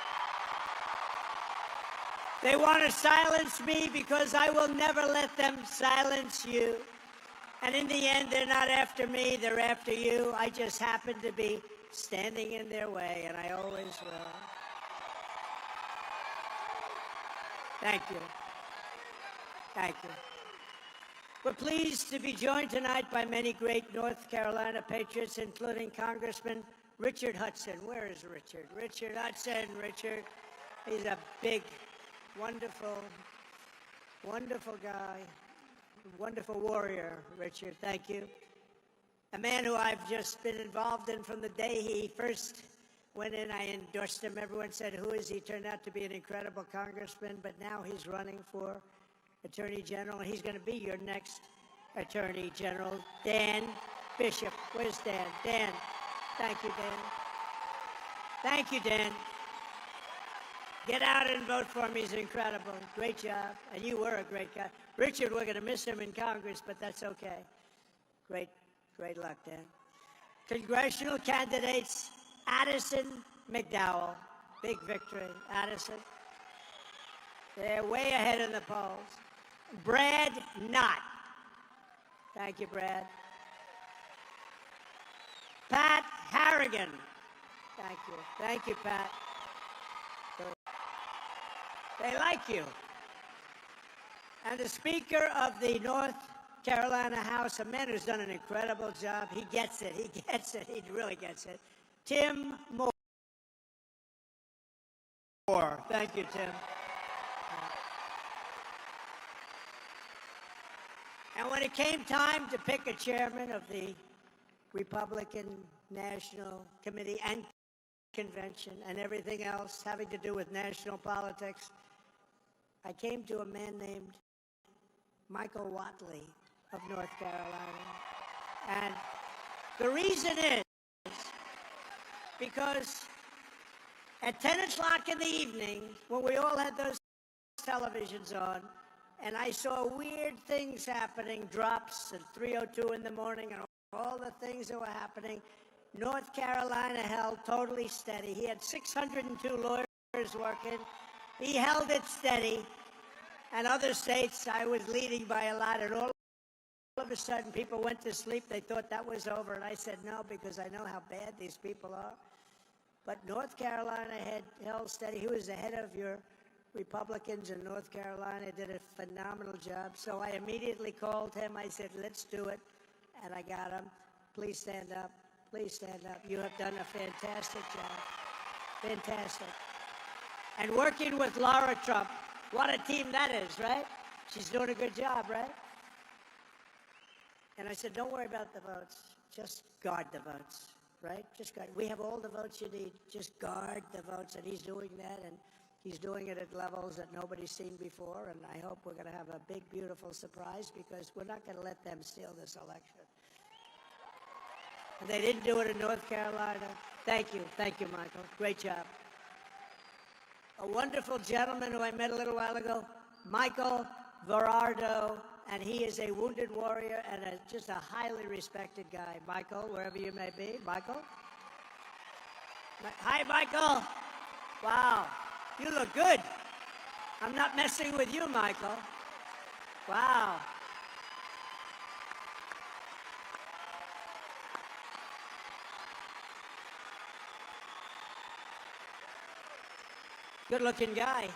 They want to silence me because I will never let them silence you. And in the end, they're not after me, they're after you. I just happen to be standing in their way, and I always will. Thank you. Thank you. We're pleased to be joined tonight by many great North Carolina patriots, including Congressman Richard Hudson. Where is Richard? Richard Hudson. Richard, he's a big, wonderful, wonderful guy, wonderful warrior, Richard. Thank you. A man who I've just been involved in from the day he first went in. I endorsed him. Everyone said, who is he? Turned out to be an incredible congressman, but now he's running for Attorney General, and he's going to be your next Attorney General, Dan Bishop. Where's Dan? Dan. Thank you, Dan. Thank you, Dan. Get out and vote for him. He's incredible. Great job. And you were a great guy. Richard, we're going to miss him in Congress, but that's okay. Great luck, Dan. Congressional candidates, Addison McDowell. Big victory, Addison. They're way ahead in the polls. Brad Knott. Thank you, Brad. Pat Harrigan. Thank you. Thank you, Pat. They like you. And the Speaker of the North Carolina House, a man who's done an incredible job. He gets it. He gets it. He really gets it. Tim Moore. Thank you, Tim. And when it came time to pick a chairman of the Republican National Committee and Convention and everything else having to do with national politics, I came to a man named Michael Whatley of North Carolina. And the reason is because at 10 o'clock in the evening, when we all had those televisions on, and I saw weird things happening, drops at 3:02 in the morning, and all the things that were happening, North Carolina held totally steady. He had 602 lawyers working. He held it steady. And other states, I was leading by a lot, and all of a sudden, people went to sleep. They thought that was over, and I said no, because I know how bad these people are. But North Carolina had held steady. He was ahead of your Republicans in North Carolina, did a phenomenal job. So I immediately called him. I said, let's do it. And I got him. Please stand up. Please stand up. You have done a fantastic job. Fantastic. And working with Laura Trump, what a team that is, right? She's doing a good job, right? And I said, don't worry about the votes. Just guard the votes, right? Just guard. We have all the votes you need. Just guard the votes. And he's doing that, and he's doing it at levels that nobody's seen before. And I hope we're going to have a big, beautiful surprise, because we're not going to let them steal this election. And they didn't do it in North Carolina. Thank you. Thank you, Michael. Great job. A wonderful gentleman who I met a little while ago, Michael Verardo, and he is a wounded warrior and just a highly respected guy. Michael, wherever you may be. Michael? Hi, Michael. Wow, you look good. I'm not messing with you, Michael. Wow. Good-looking guy.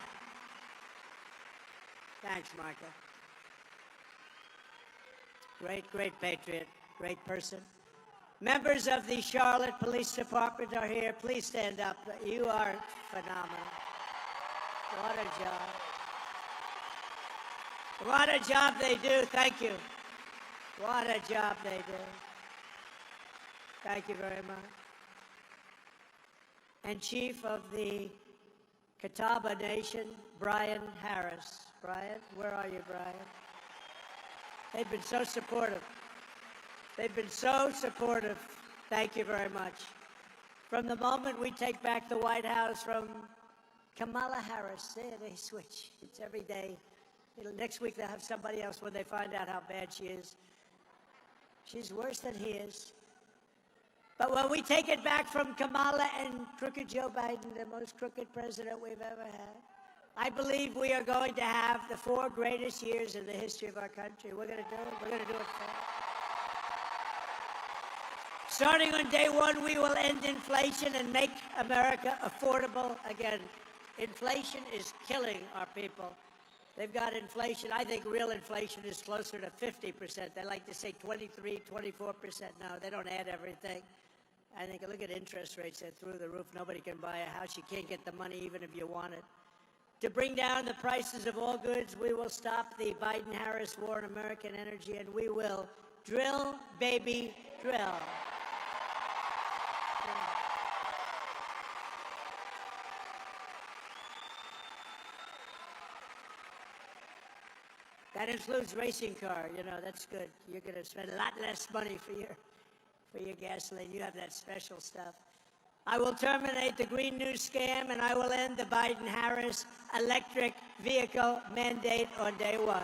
Thanks, Michael. Great patriot, great person. Members of the Charlotte Police Department are here. Please stand up. You are phenomenal. What a job. What a job they do. Thank you. What a job they do. Thank you very much. And Chief of the Catawba Nation, Brian Harris. Brian, where are you, Brian? They've been so supportive. They've been so supportive. Thank you very much. From the moment we take back the White House from Kamala Harris, there they switch. It's every day. Next week they'll have somebody else when they find out how bad she is. She's worse than he is. But when we take it back from Kamala and crooked Joe Biden, the most crooked president we've ever had, I believe we are going to have the 4 greatest years in the history of our country. We're going to do it. We're going to do it fast. Starting on day 1, we will end inflation and make America affordable again. Inflation is killing our people. They've got inflation. I think real inflation is closer to 50%. They like to say 23, 24%. No, they don't add everything. I think, look at interest rates. They're through the roof. Nobody can buy a house. You can't get the money even if you want it. To bring down the prices of all goods, we will stop the Biden-Harris war on American energy, and we will drill, baby, drill. That includes racing car. You know, that's good. You're going to spend a lot less money for your gasoline. You have that special stuff. I will terminate the Green New scam, and I will end the Biden-Harris electric vehicle mandate on day 1.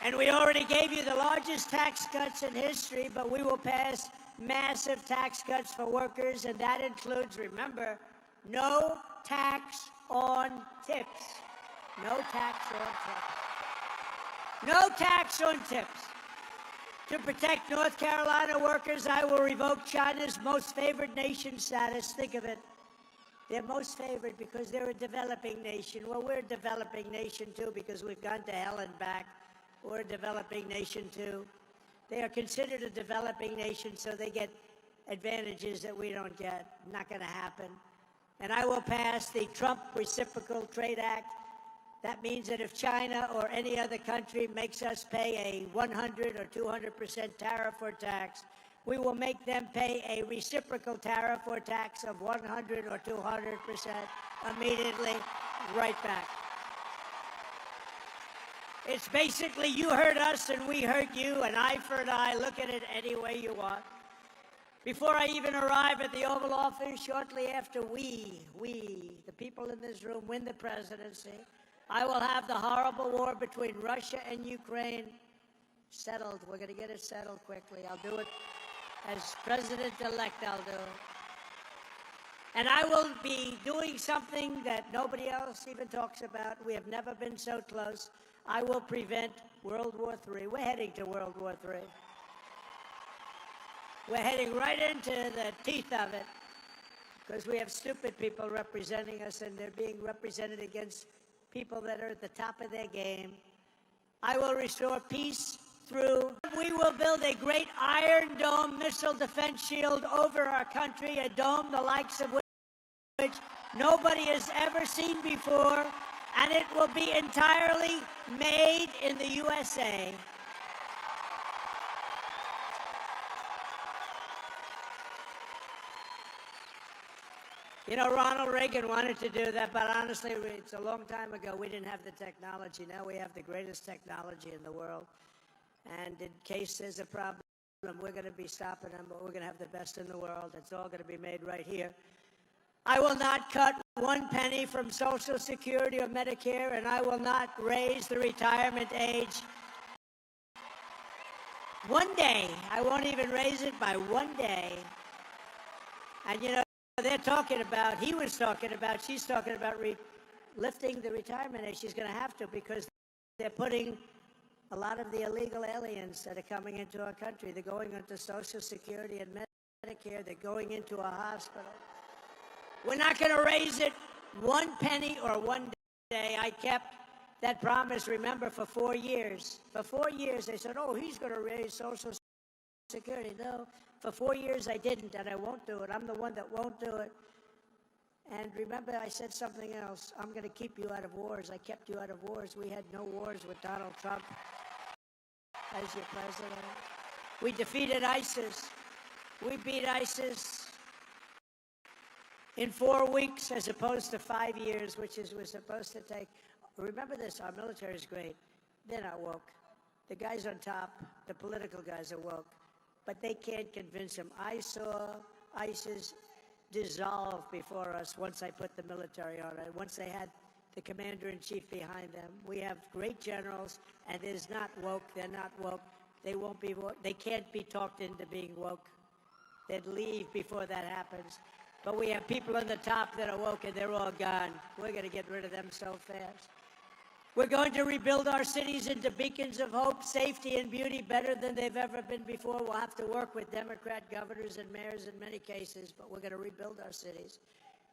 And we already gave you the largest tax cuts in history, but we will pass massive tax cuts for workers, and that includes, remember, no tax on tips. No tax on tips. No tax on tips. To protect North Carolina workers, I will revoke China's most favored nation status. Think of it. They're most favored because they're a developing nation. Well, we're a developing nation, too, because we've gone to hell and back. We're a developing nation, too. They are considered a developing nation, so they get advantages that we don't get. Not going to happen. And I will pass the Trump Reciprocal Trade Act. That means that if China or any other country makes us pay a 100 or 200% tariff or tax, we will make them pay a reciprocal tariff or tax of 100 or 200% immediately, right back. It's basically you hurt us and we hurt you, an eye for an eye. Look at it any way you want. Before I even arrive at the Oval Office, shortly after we, the people in this room, win the presidency, I will have the horrible war between Russia and Ukraine settled. We're going to get it settled quickly. I'll do it as president-elect. I'll do it. And I will be doing something that nobody else even talks about. We have never been so close. I will prevent World War III. We're heading to World War III. We're heading right into the teeth of it because we have stupid people representing us, and they're being represented against people that are at the top of their game. I will restore peace through. We will build a great Iron Dome missile defense shield over our country, a dome the likes of which nobody has ever seen before, and it will be entirely made in the USA. You know, Ronald Reagan wanted to do that, but honestly, it's a long time ago. We didn't have the technology. Now we have the greatest technology in the world. And in case there's a problem, we're going to be stopping them, but we're going to have the best in the world. It's all going to be made right here. I will not cut 1 penny from Social Security or Medicare, and I will not raise the retirement age. 1 day. I won't even raise it by 1 day. And, you know, they're talking about, she's talking about lifting the retirement age. She's going to have to, because they're putting a lot of the illegal aliens that are coming into our country. They're going into Social Security and Medicare. They're going into a hospital. We're not going to raise it 1 penny or 1 day. I kept that promise, remember, for 4 years. For 4 years, they said, oh, he's going to raise Social Security. No. For 4 years, I didn't, and I won't do it. I'm the one that won't do it. And remember, I said something else. I'm going to keep you out of wars. I kept you out of wars. We had no wars with Donald Trump as your president. We defeated ISIS. We beat ISIS in 4 weeks as opposed to 5 years, which was supposed to take. Remember this, our military is great. They're not woke. The guys on top, the political guys are woke, but they can't convince them. I saw ISIS dissolve before us once I put the military on it, once they had the commander-in-chief behind them. We have great generals, and it is not woke. They're not woke. They won't be woke. They can't be talked into being woke. They'd leave before that happens. But we have people on the top that are woke, and they're all gone. We're going to get rid of them so fast. We're going to rebuild our cities into beacons of hope, safety, and beauty better than they've ever been before. We'll have to work with Democrat governors and mayors in many cases, but we're going to rebuild our cities.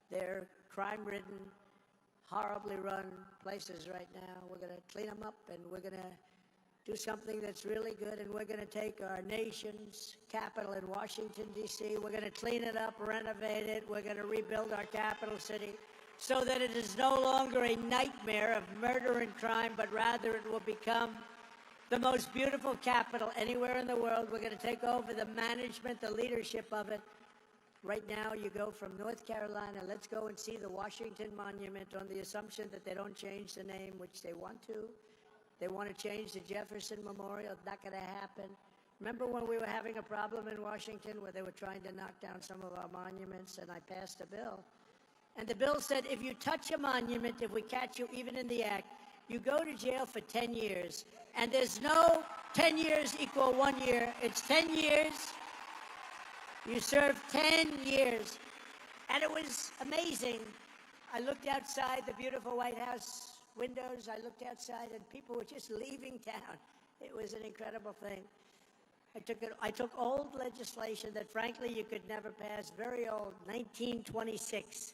They're crime-ridden, horribly run places right now. We're going to clean them up, and we're going to do something that's really good, and we're going to take our nation's capital in Washington, D.C. We're going to clean it up, renovate it. We're going to rebuild our capital city so that it is no longer a nightmare of murder and crime, but rather it will become the most beautiful capital anywhere in the world. We're going to take over the management, the leadership of it. Right now, you go from North Carolina, let's go and see the Washington Monument on the assumption that they don't change the name, which they want to. They want to change the Jefferson Memorial. Not going to happen. Remember when we were having a problem in Washington where they were trying to knock down some of our monuments, and I passed a bill. And the bill said, if you touch a monument, if we catch you even in the act, you go to jail for 10 years. And there's no 10 years equal 1 year. It's 10 years. You serve 10 years. And it was amazing. I looked outside the beautiful White House windows. I looked outside, and people were just leaving town. It was an incredible thing. I took old legislation that, frankly, you could never pass, very old, 1926.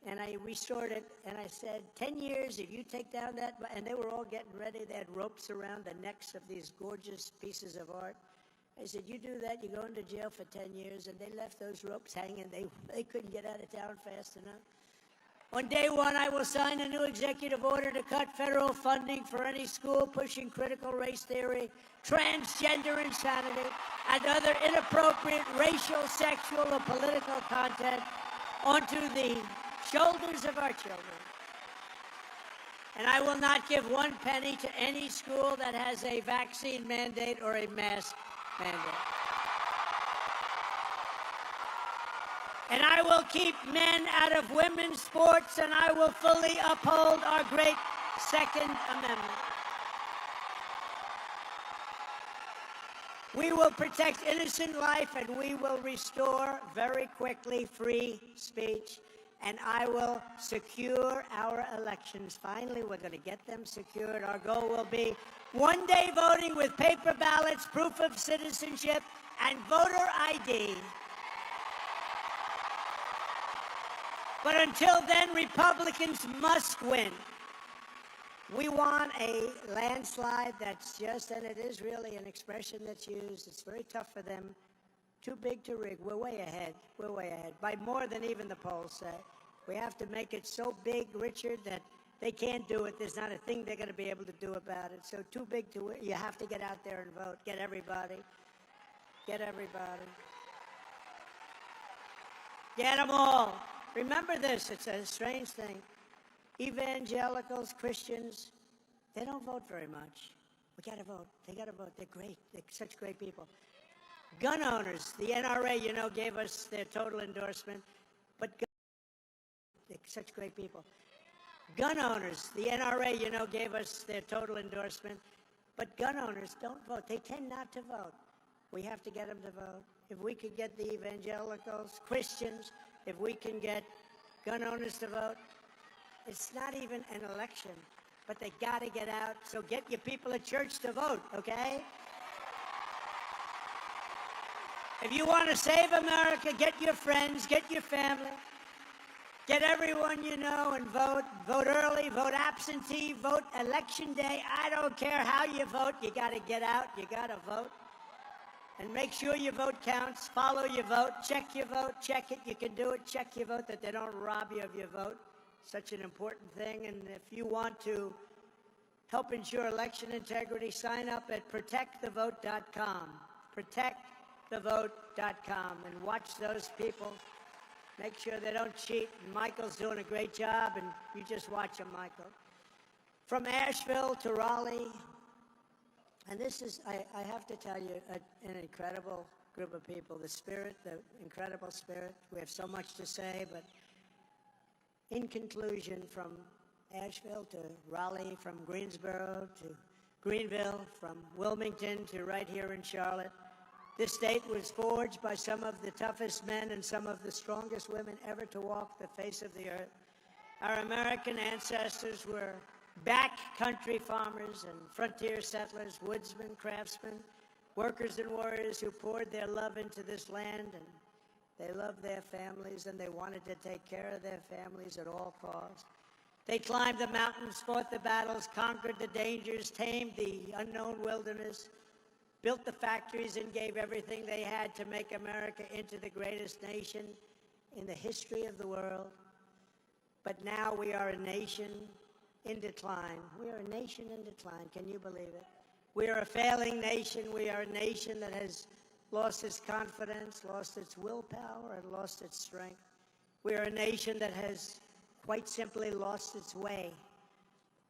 And I restored it, and I said, 10 years, if you take down that, and they were all getting ready. They had ropes around the necks of these gorgeous pieces of art. I said, you do that, you go into jail for 10 years, and they left those ropes hanging. They couldn't get out of town fast enough. On day one, I will sign a new executive order to cut federal funding for any school pushing critical race theory, transgender insanity, and other inappropriate racial, sexual, or political content onto the shoulders of our children. And I will not give 1 penny to any school that has a vaccine mandate or a mask mandate. And I will keep men out of women's sports, and I will fully uphold our great Second Amendment. We will protect innocent life, and we will restore very quickly free speech. And I will secure our elections. Finally, we're going to get them secured. Our goal will be one-day voting with paper ballots, proof of citizenship, and voter ID. But until then, Republicans must win. We want a landslide that's just, and it is really an expression that's used. It's very tough for them. Too big to rig. We're way ahead. We're way ahead, by more than even the polls say. We have to make it so big, Richard, that they can't do it. There's not a thing they're going to be able to do about it. So too big to win. You have to get out there and vote. Get everybody. Get everybody. Get them all. Remember this. It's a strange thing. Evangelicals, Christians, they don't vote very much. We got to vote. They got to vote. They're great. They're such great people. Gun owners, the NRA, gave us their total endorsement, but they're such great people. Gun owners, the NRA, gave us their total endorsement, but gun owners don't vote. They tend not to vote. We have to get them to vote. If we could get the evangelicals, Christians, if we can get gun owners to vote, it's not even an election, but they got to get out. So get your people at church to vote, okay? If you want to save America, get your friends, get your family, get everyone you know and vote. Vote early, vote absentee, vote election day. I don't care how you vote. You got to get out. You got to vote. And make sure your vote counts. Follow your vote. Check your vote. Check it. You can do it. Check your vote, that they don't rob you of your vote. Such an important thing. And if you want to help ensure election integrity, sign up at protectthevote.com. Protectthevote.com. And watch those people. Make sure they don't cheat. And Michael's doing a great job, and you just watch him, Michael. From Asheville to Raleigh. And this is, I have to tell you, an incredible group of people. The spirit, the incredible spirit. We have so much to say, but in conclusion, from Asheville to Raleigh, from Greensboro to Greenville, from Wilmington to right here in Charlotte, this state was forged by some of the toughest men and some of the strongest women ever to walk the face of the earth. Our American ancestors were backcountry farmers and frontier settlers, woodsmen, craftsmen, workers and warriors who poured their love into this land, and they loved their families and they wanted to take care of their families at all costs. They climbed the mountains, fought the battles, conquered the dangers, tamed the unknown wilderness, built the factories, and gave everything they had to make America into the greatest nation in the history of the world. But now we are a nation in decline. We are a nation in decline. Can you believe it? We are a failing nation. We are a nation that has lost its confidence, lost its willpower, and lost its strength. We are a nation that has quite simply lost its way.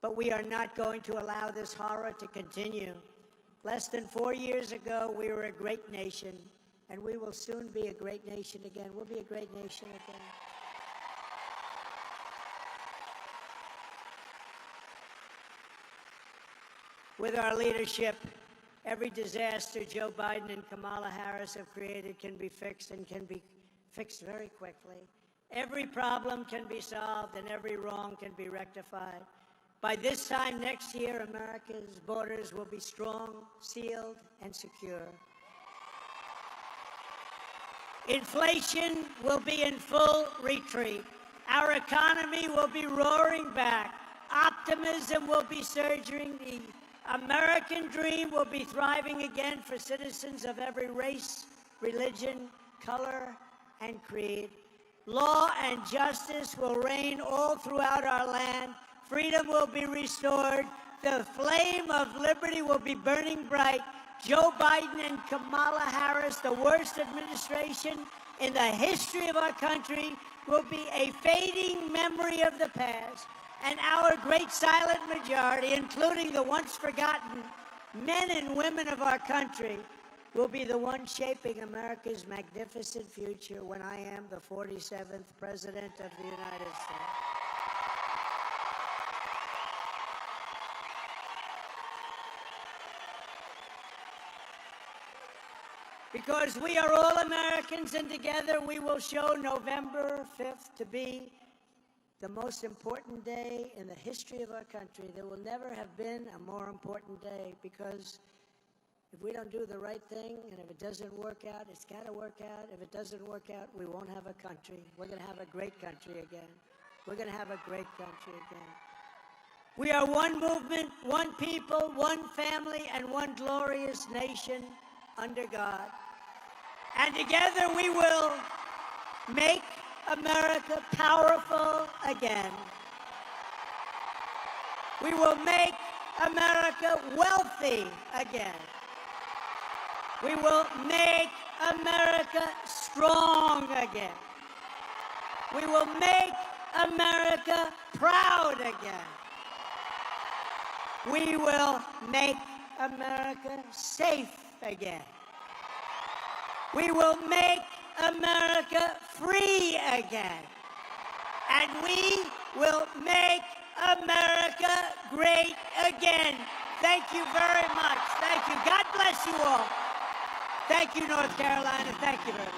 But we are not going to allow this horror to continue. Less than 4 years ago, we were a great nation, and we will soon be a great nation again. We'll be a great nation again. With our leadership, every disaster Joe Biden and Kamala Harris have created can be fixed, and can be fixed very quickly. Every problem can be solved, and every wrong can be rectified. By this time next year, America's borders will be strong, sealed, and secure. Inflation will be in full retreat. Our economy will be roaring back. Optimism will be surging. The American dream will be thriving again for citizens of every race, religion, color, and creed. Law and justice will reign all throughout our land. Freedom will be restored. The flame of liberty will be burning bright. Joe Biden and Kamala Harris, the worst administration in the history of our country, will be a fading memory of the past. And our great silent majority, including the once forgotten men and women of our country, will be the ones shaping America's magnificent future when I am the 47th President of the United States. Because we are all Americans, and together we will show November 5th to be the most important day in the history of our country. There will never have been a more important day, because if we don't do the right thing, and if it doesn't work out, it's got to work out. If it doesn't work out, we won't have a country. We're going to have a great country again. We're going to have a great country again. We are one movement, one people, one family, and one glorious nation under God. And together we will make America powerful again. We will make America wealthy again. We will make America strong again. We will make America proud again. We will make America safe again. We will make America free again. And we will make America great again. Thank you very much. Thank you. God bless you all. Thank you, North Carolina. Thank you very much.